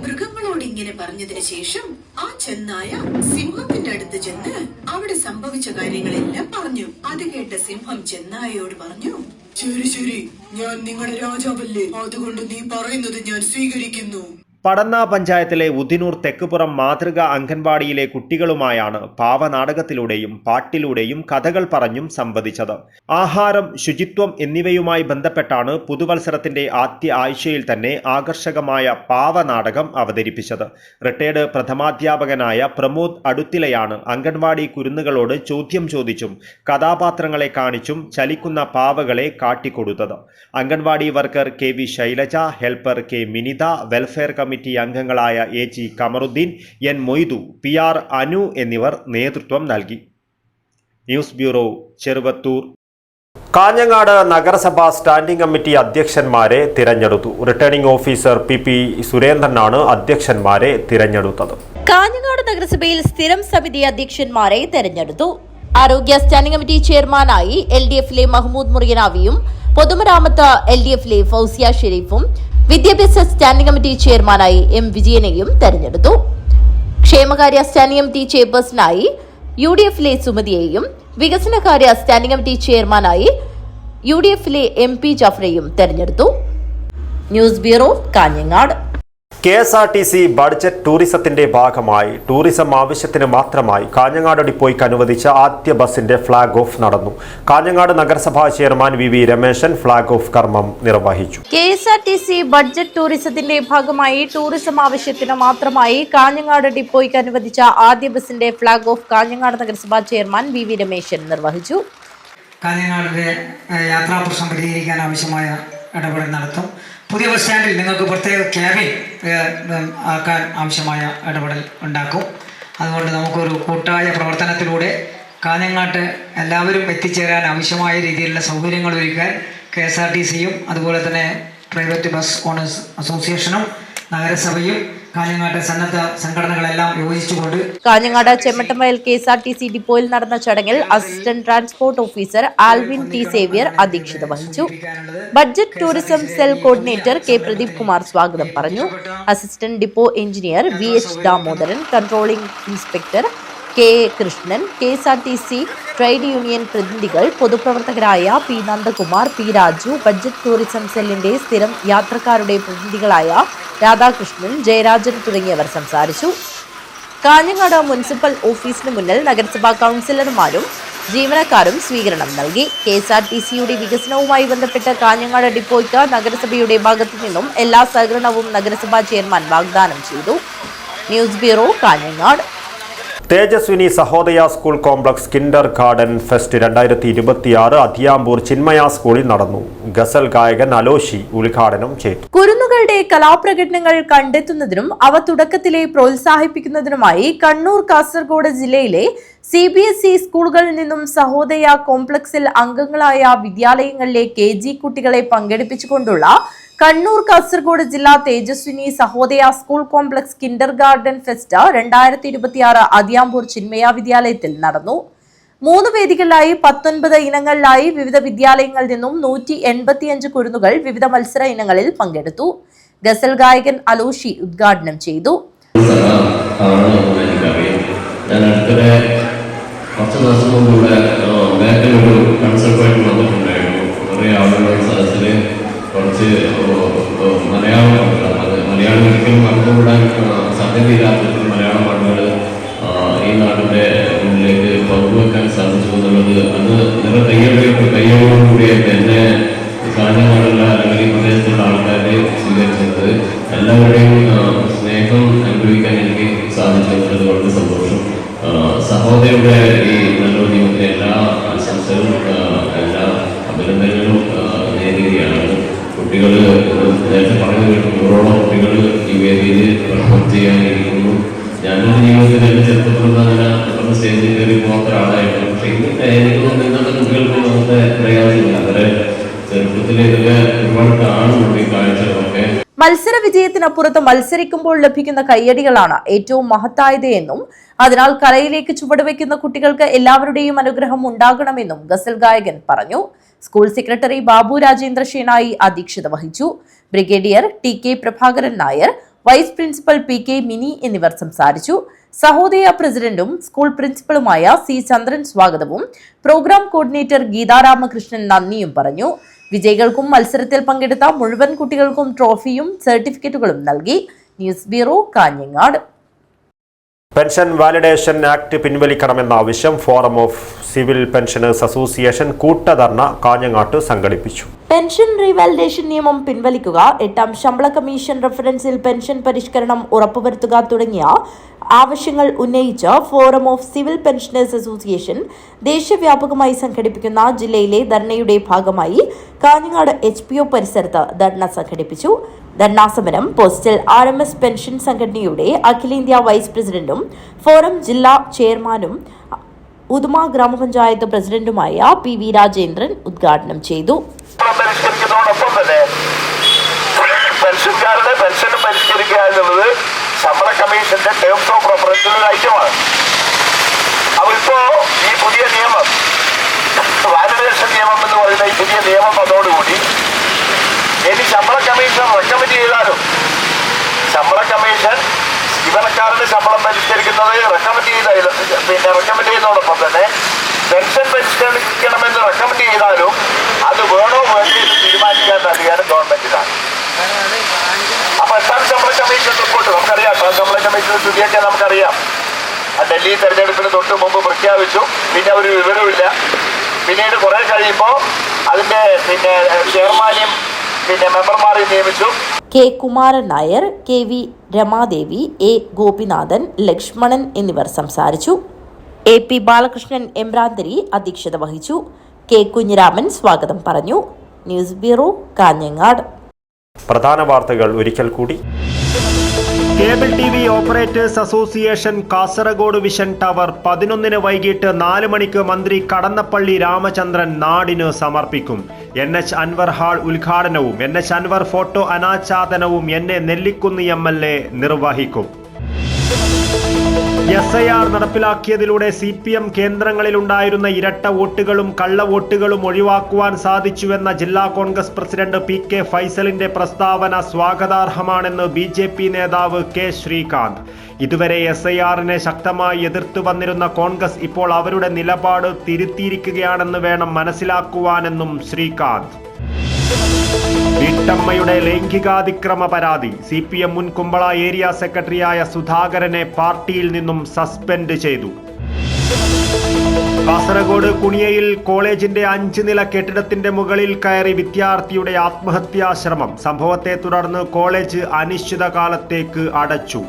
മൃഗങ്ങളോട് ഇങ്ങനെ പറഞ്ഞതിന് ശേഷം ആ ചെന്നായ സിംഹത്തിന്റെ അടുത്ത് ചെന്ന് അവിടെ സംഭവിച്ച കാര്യങ്ങളെല്ലാം പറഞ്ഞു. അത് കേട്ട സിംഹം ചെന്നായയോട് പറഞ്ഞു, ശരി ശരി, ഞാൻ നിങ്ങളുടെ രാജാവല്ലേ, അതുകൊണ്ട് നീ പറയുന്നത് ഞാൻ സ്വീകരിക്കുന്നു. പടന്ന പഞ്ചായത്തിലെ ഉദിനൂർ തെക്കുപുറം മാതൃക അംഗൻവാടിയിലെ കുട്ടികളുമായാണ് പാവനാടകത്തിലൂടെയും പാട്ടിലൂടെയും കഥകൾ പറഞ്ഞും സംവദിച്ചത്. ആഹാരം, ശുചിത്വം എന്നിവയുമായി ബന്ധപ്പെട്ടാണ് പുതുവത്സരത്തിന്റെ ആദ്യ ആഴ്ചയിൽ തന്നെ ആകർഷകമായ പാവനാടകം അവതരിപ്പിച്ചത്. റിട്ടയർഡ് പ്രഥമാധ്യാപകനായ പ്രമോദ് അടുത്തിലയാണ് അംഗൻവാടി കുരുന്നുകളോട് ചോദ്യം ചോദിച്ചും കഥാപാത്രങ്ങളെ കാണിച്ചും ചലിക്കുന്ന പാവകളെ കാട്ടിക്കൊടുത്തത്. Anganwadi worker KV Shailaja, helper K Minitha, welfare committee അംഗങ്ങളായ AG Kamaruddin, N Moidu, PR Anu എന്നിവർ നേതൃത്വം നൽകി. News bureau, Cheruvathur. കാഞ്ഞങ്ങാട് നഗരസഭാ സ്റ്റാൻഡിംഗ് കമ്മിറ്റി അധ്യക്ഷന്മാരെ തിരഞ്ഞെടുത്തു. റിട്ടേണിംഗ് ഓഫീസർ പി സുരേന്ദ്രനാണ് അധ്യക്ഷന്മാരെ തിരഞ്ഞെടുത്തത്. കാഞ്ഞങ്ങാട് നഗരസഭയിൽ സ്ഥിരം സമിതി അധ്യക്ഷന്മാരെ തെരഞ്ഞെടുത്തു. ആരോഗ്യ സ്റ്റാൻഡിംഗ് കമ്മിറ്റി ചെയർമാനായി LDF-ലെ മഹ്മൂദ് മുറിയനാവിയും പൊതുമരാമത്ത് LDF-ലെ ഫൗസിയ ഷെരീഫും വിദ്യാഭ്യാസ സ്റ്റാൻഡിംഗ് കമ്മിറ്റി ചെയർമാനായി M വിജയനെയും തെരഞ്ഞെടുത്തു. ക്ഷേമകാര്യ സ്റ്റാൻഡിംഗ് കമ്മിറ്റി ചെയർപേഴ്സണായി UDF-ലെ സുമതിയെയും വികസനകാര്യ സ്റ്റാൻഡിംഗ് കമ്മിറ്റി ചെയർമാനായി UDF-ലെ MP ജാഫറെയും തെരഞ്ഞെടുത്തു. News bureau, Kanhangad. KSRTC budget ടൂറിസത്തിന്റെ ഭാഗമായി ടൂറിസം ആവശ്യത്തിന് മാത്രമായി കാഞ്ഞങ്ങാട് ഡിപ്പോയ്ക്ക് അനുവദിച്ച ആദ്യ ബസിന്റെ ഫ്ളാഗ് ഓഫ് നടന്നു. കാഞ്ഞങ്ങാട് നഗരസഭാ chairman VV Rameshan flag off കർമ്മം നിർവഹിച്ചു. KSRTC ബഡ്ജറ്റ് ടൂറിസത്തിന്റെ ഭാഗമായി ടൂറിസം ആവശ്യത്തിന് മാത്രമായി കാഞ്ഞങ്ങാട് ഡിപ്പോയ്ക്ക് അനുവദിച്ച ആദ്യ ബസിന്റെ ഫ്ളാഗ് ഓഫ് കാഞ്ഞങ്ങാട് നഗരസഭാ ചെയർമാൻ VV രമേശൻ നിർവഹിച്ചു. കാഞ്ഞങ്ങാടിന്റെ യാത്രാ പ്രശ്നം പരിഹരിക്കാൻ ആവശ്യമായ ഇടപെടൽ നടത്തും. പുതിയ ബസ് സ്റ്റാൻഡിൽ നിങ്ങൾക്ക് പ്രത്യേക ക്യാബിൻ ആക്കാൻ ആവശ്യമായ ഇടപെടൽ ഉണ്ടാക്കും. അതുകൊണ്ട് നമുക്കൊരു കൂട്ടായ പ്രവർത്തനത്തിലൂടെ കാഞ്ഞങ്ങാട്ട് എല്ലാവരും എത്തിച്ചേരാൻ ആവശ്യമായ രീതിയിലുള്ള സൗകര്യങ്ങൾ ഒരുക്കാൻ KSRTCയും അതുപോലെ തന്നെ പ്രൈവറ്റ് ബസ് ഓണേഴ്സ് അസോസിയേഷനും നഗരസഭയും കാഞ്ഞങ്ങാട്ടെ സന്നദ്ധ സംഘടനകളെല്ലാം യോജിച്ചുകൊണ്ട് കാഞ്ഞങ്ങാട് ചെമ്മട്ടംവയൽ KSRTC ഡിപ്പോയിൽ നടന്ന ചടങ്ങിൽ assistant transport officer Alvin T Xavier അധ്യക്ഷത വഹിച്ചു. Budget tourism cell coordinator K Pradeep Kumar സ്വാഗതം പറഞ്ഞു. Assistant depot engineer VH Damodaran, controlling inspector K Krishnan, KSRTC trade union പ്രതിനിധികൾ, പൊതുപ്രവർത്തകരായ P Nandakumar, P Raju, budget tourism സെല്ലിന്റെ സ്ഥിരം യാത്രക്കാരുടെ പ്രതിനിധികളായ രാധാകൃഷ്ണൻ, ജയരാജൻ തുടങ്ങിയവർ സംസാരിച്ചു. കാഞ്ഞങ്ങാട് മുനിസിപ്പൽ ഓഫീസിന് മുന്നിൽ നഗരസഭാ കൗൺസിലർമാരും ജീവനക്കാരും സ്വീകരണം നൽകി. KSRTCയുടെ വികസനവുമായി ബന്ധപ്പെട്ട് കാഞ്ഞങ്ങാട് ഡിപ്പോയ്ക്ക് നഗരസഭയുടെ ഭാഗത്തു നിന്നും എല്ലാ സഹകരണവും നഗരസഭാ ചെയർമാൻ വാഗ്ദാനം ചെയ്തു. News bureau, Kanhangad. Tejaswini Sahodaya school complex Kinder garden fest 2026 Athiyampoor Chinmaya സ്കൂളിൽ നടന്നു. ഗസൽ ഗായകൻ അലോഷി ഉദ്ഘാടനം ചെയ്തു. കുരുന്നുകളുടെ കലാപ്രകടനങ്ങൾ കണ്ടെത്തുന്നതിനും അവ തുടക്കത്തിലെ പ്രോത്സാഹിപ്പിക്കുന്നതിനുമായി കണ്ണൂർ, കാസർഗോഡ് ജില്ലയിലെ CBSE സ്കൂളുകളിൽ നിന്നും സഹോദയ കോംപ്ലക്സിൽ അംഗങ്ങളായ വിദ്യാലയങ്ങളിലെ KG കുട്ടികളെ പങ്കെടുപ്പിച്ചുകൊണ്ടുള്ള കണ്ണൂർ, കാസർഗോഡ് ജില്ലാ Tejaswini Sahodaya school complex Kinder garden fest 2026 Athiyampoor Chinmaya വിദ്യാലയത്തിൽ നടന്നു. 3 വേദികളിലായി 19 ഇനങ്ങളിലായി വിവിധ വിദ്യാലയങ്ങളിൽ നിന്നും 185 കുരുന്നുകൾ വിവിധ മത്സര ഇനങ്ങളിൽ പങ്കെടുത്തു. ഗസൽ ഗായകൻ അലോഷി ഉദ്ഘാടനം ചെയ്തു. കുറച്ച് ദിവസം മുമ്പ് ബാക്കിലൊരു കൺസൾട്ടായിട്ട് വന്നിട്ടുണ്ടായിരുന്നു. കുറേ ആളുകളുടെ സദസ്സിൽ കുറച്ച് മലയാളം ഒരിക്കലും മറന്നുകൂടാൻ സാധ്യതയില്ലാത്ത മലയാള പാട്ടുകൾ ഈ നാടിൻ്റെ മുന്നിലേക്ക് പങ്കുവെക്കാൻ സാധിച്ചു എന്നുള്ളത് അന്ന് നിറ കയ്യോടുകൂടിയായിട്ട് എന്നെ കാഞ്ഞങ്ങാടുള്ള അല്ലെങ്കിൽ ഈ പ്രദേശത്തുള്ള ആൾക്കാരെ സ്വീകരിച്ചത് എല്ലാവരുടെയും സ്നേഹം അനുഭവിക്കാൻ എനിക്ക് സാധിച്ചു എന്നുള്ളത് വളരെ സന്തോഷം. സഹോദരിയുടെ ഈ നല്ലൊരു ജീവിതത്തിലെ എല്ലാ ആശംസകളും എല്ലാ അഭിനന്ദനങ്ങളും നേരുകയാണ്. കുട്ടികൾ നേരത്തെ പറഞ്ഞു കേട്ടു 100ഓളം കുട്ടികൾ ഈ വേദിയിൽ പെർഫോം ചെയ്യാനിരിക്കുന്നു. ഞാനൊരു ജീവിതത്തിൽ എൻ്റെ ചെറുപ്പത്തിൽ അങ്ങനെ സ്റ്റേജിൽ കയറി പോകാത്ത ഒരാളായിരുന്നു. പക്ഷേ എനിക്ക് തോന്നുന്നു ഇന്നത്തെ കുട്ടികൾക്ക് അങ്ങനത്തെ പ്രയാസമില്ല. അവരെ ചെറുപ്പത്തിൽ ഇതൊക്കെ ഒരുപാട് കാണുന്നുണ്ട് ഈ കാഴ്ചകളൊക്കെ. മത്സര വിജയത്തിനപ്പുറത്ത് മത്സരിക്കുമ്പോൾ ലഭിക്കുന്ന കയ്യടികളാണ് ഏറ്റവും മഹത്തായത് എന്നും അതിനാൽ കലയിലേക്ക് ചുവടുവെക്കുന്ന കുട്ടികൾക്ക് എല്ലാവരുടെയും അനുഗ്രഹം ഉണ്ടാകണമെന്നും ഗസൽ ഗായകൻ പറഞ്ഞു. സ്കൂൾ സെക്രട്ടറി ബാബു രാജേന്ദ്ര ഷേനായി അധ്യക്ഷത വഹിച്ചു. Brigadier TK Prabhakaran Nair, vice principal PK Mini എന്നിവർ സംസാരിച്ചു. സഹോദയ പ്രസിഡന്റും സ്കൂൾ പ്രിൻസിപ്പലുമായ C ചന്ദ്രൻ സ്വാഗതവും പ്രോഗ്രാം കോർഡിനേറ്റർ ഗീതാ രാമകൃഷ്ണൻ നന്ദിയും പറഞ്ഞു. വിജയികൾക്കും മത്സരത്തിൽ പങ്കെടുത്ത മുഴുവൻ കുട്ടികൾക്കും ട്രോഫിയും സർട്ടിഫിക്കറ്റുകളും നൽകി. News bureau, Kanhangad. Pension validation act പിൻവലിക്കണമെന്ന ആവശ്യം forum of civil pensioners association കൂട്ടധർണ കാഞ്ഞങ്ങാട്ട് സംഘടിപ്പിച്ചു. പെൻഷൻ റീവാലിഡേഷൻ നിയമം പിൻവലിക്കുക, 8ാം ശമ്പള കമ്മീഷൻ റഫറൻസിൽ പെൻഷൻ പരിഷ്കരണം ഉറപ്പുവരുത്തുക തുടങ്ങിയ ആവശ്യങ്ങൾ ഉന്നയിച്ച് forum of civil pensioners association ദേശവ്യാപകമായി സംഘടിപ്പിക്കുന്ന ജില്ലയിലെ ധർണയുടെ ഭാഗമായി കാഞ്ഞങ്ങാട് HPO പരിസരത്ത് ധർണ സംഘടിപ്പിച്ചു. ധർണാ സമരം പോസ്റ്റൽ RMS പെൻഷൻ സംഘടനയുടെ അഖിലേന്ത്യാ വൈസ് പ്രസിഡന്റും ഫോറം ജില്ലാ ചെയർമാനും ഉദുമ ഗ്രാമപഞ്ചായത്ത് പ്രസിഡന്റുമായ PV രാജേന്ദ്രൻ ഉദ്ഘാടനം ചെയ്തു. പെൻഷൻകാരുടെ പെൻഷനും പരിഷ്കരിക്കുക എന്നുള്ളത് ശമ്പള കമ്മീഷന്റെ ടേംസ് ഓഫ് റെഫറൻസിൽ ഐറ്റമാണ്. അപ്പൊ ഇപ്പോ ഈ പുതിയ നിയമം, വാലിഡേഷൻ നിയമം എന്ന് പറയുന്ന ഈ പുതിയ നിയമം വന്നതോടുകൂടി ഇനി ശമ്പള കമ്മീഷൻ റെക്കമെൻഡ് ചെയ്താലും ശമ്പള കമ്മീഷൻ ജീവനക്കാരുടെ ശമ്പളം പരിഷ്കരിക്കുന്നത് റെക്കമെൻഡ് ചെയ്യുന്നതോടൊപ്പം തന്നെ പെൻഷൻ പരിഷ്കരിക്കണമെന്ന് റെക്കമെൻഡ് ചെയ്താലും അത് വേണോ വേണ്ടോ എന്ന് തീരുമാനിക്കാൻ അധികാരം ഗവൺമെന്റിനാണ്. അപ്പൊ എട്ടാം ശമ്പള കമ്മീഷൻ റിപ്പോർട്ട് നമുക്കറിയാം. എട്ടാം ശമ്പള കമ്മീഷന്റെ സ്ഥിതിയൊക്കെ നമുക്കറിയാം. ഡൽഹി തെരഞ്ഞെടുപ്പിന് തൊട്ട് മുമ്പ് പ്രഖ്യാപിച്ചു, പിന്നെ ഒരു വിവരമില്ല. പിന്നീട് കുറെ കഴിയുമ്പോൾ അതിന്റെ ചെയർമാനെയും മെമ്പർമാരെയും നിയമിച്ചു. K. Kumaran Nair, KV Ramadevi, A. Gopinathan, Lakshmanan എന്നിവർ സംസാരിച്ചു. AP ബാലകൃഷ്ണൻ എമ്പ്രാന്തരി അധ്യക്ഷത വഹിച്ചു. K. കുഞ്ഞിരാമൻ സ്വാഗതം പറഞ്ഞു. News bureau, Kanhangad. പ്രധാന വാർത്തകൾ ഒരിക്കൽ കൂടി. Cable TV operators association Kasaragod vision tower 11 വൈകിട്ട് 4 മണിക്ക് മന്ത്രി കടന്നപ്പള്ളി രാമചന്ദ്രൻ നാടിന് സമർപ്പിക്കും. NH അൻവർ ഹാൾ ഉദ്ഘാടനവും NH അൻവർ ഫോട്ടോ അനാച്ഛാദനവും നെല്ലിക്കുന്ന് MLA നിർവഹിക്കും. SIR നടപ്പിലാക്കിയതിലൂടെ CPM കേന്ദ്രങ്ങളിലുണ്ടായിരുന്ന ഇരട്ട വോട്ടുകളും കള്ളവോട്ടുകളും ഒഴിവാക്കുവാൻ സാധിച്ചുവെന്ന ജില്ലാ കോൺഗ്രസ് പ്രസിഡന്റ് PK ഫൈസലിന്റെ പ്രസ്താവന സ്വാഗതാർഹമാണെന്ന് BJP നേതാവ് K. ശ്രീകാന്ത്. ഇതുവരെ SIRനെ ശക്തമായി എതിർത്തു വന്നിരുന്ന കോൺഗ്രസ് ഇപ്പോൾ അവരുടെ നിലപാട് തിരുത്തിയിരിക്കുകയാണെന്ന് വേണം മനസ്സിലാക്കുവാനെന്നും ശ്രീകാന്ത്. വീട്ടമ്മയുടെ ലൈംഗികാതിക്രമ പരാതി. CPM മുൻ കുമ്പള ഏരിയ സെക്രട്ടറിയായ സുധാകരനെ പാർട്ടിയിൽ നിന്നും സസ്പെൻഡ് ചെയ്തു. കാസർഗോഡ് കുണിയയിൽ കോളേജിന്റെ 5 നില കെട്ടിടത്തിന്റെ മുകളിൽ കയറി വിദ്യാർത്ഥിയുടെ ആത്മഹത്യാശ്രമം. സംഭവത്തെ തുടർന്ന് കോളേജ് അനിശ്ചിതകാലത്തേക്ക് അടച്ചു.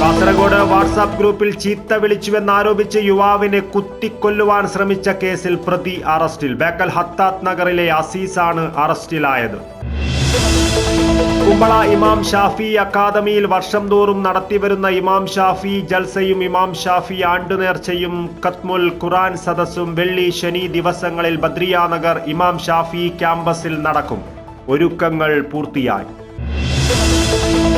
കാസർഗോഡ് വാട്സാപ്പ് ഗ്രൂപ്പിൽ ചീത്ത വിളിച്ചുവെന്നാരോപിച്ച് യുവാവിനെ കുത്തിക്കൊല്ലുവാൻ ശ്രമിച്ച കേസിൽ പ്രതി അറസ്റ്റിൽ. ബേക്കൽ ഹത്താത്ത് നഗറിലെ അസീസാണ് അറസ്റ്റിലായത്. കുമ്പള ഇമാം ഷാഫി അക്കാദമിയിൽ വർഷം തോറും നടത്തിവരുന്ന ഇമാം ഷാഫി ജൽസയും ഇമാം ഷാഫി ആണ്ടുനേർച്ചയും ഖത്മുൽ ഖുർആൻ സദസ്സും വെള്ളി ശനി ദിവസങ്ങളിൽ ബദ്രിയ നഗർ ഇമാം ഷാഫി ക്യാമ്പസിൽ നടക്കും. ഒരുക്കങ്ങൾ പൂർത്തിയായി.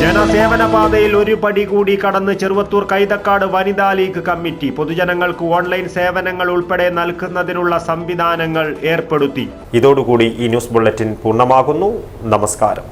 ജനസേവന പാതയിൽ ഒരു പടി കൂടി കടന്ന് ചെറുവത്തൂർ കൈതക്കാട് വനിതാ ലീഗ് കമ്മിറ്റി പൊതുജനങ്ങൾക്ക് ഓൺലൈൻ സേവനങ്ങൾ ഉൾപ്പെടെ നൽകുന്നതിനുള്ള സംവിധാനങ്ങൾ ഏർപ്പെടുത്തി. ഇതോടുകൂടി ഈ ന്യൂസ് ബുള്ളറ്റിൻ പൂർണ്ണമാകുന്നു. നമസ്കാരം.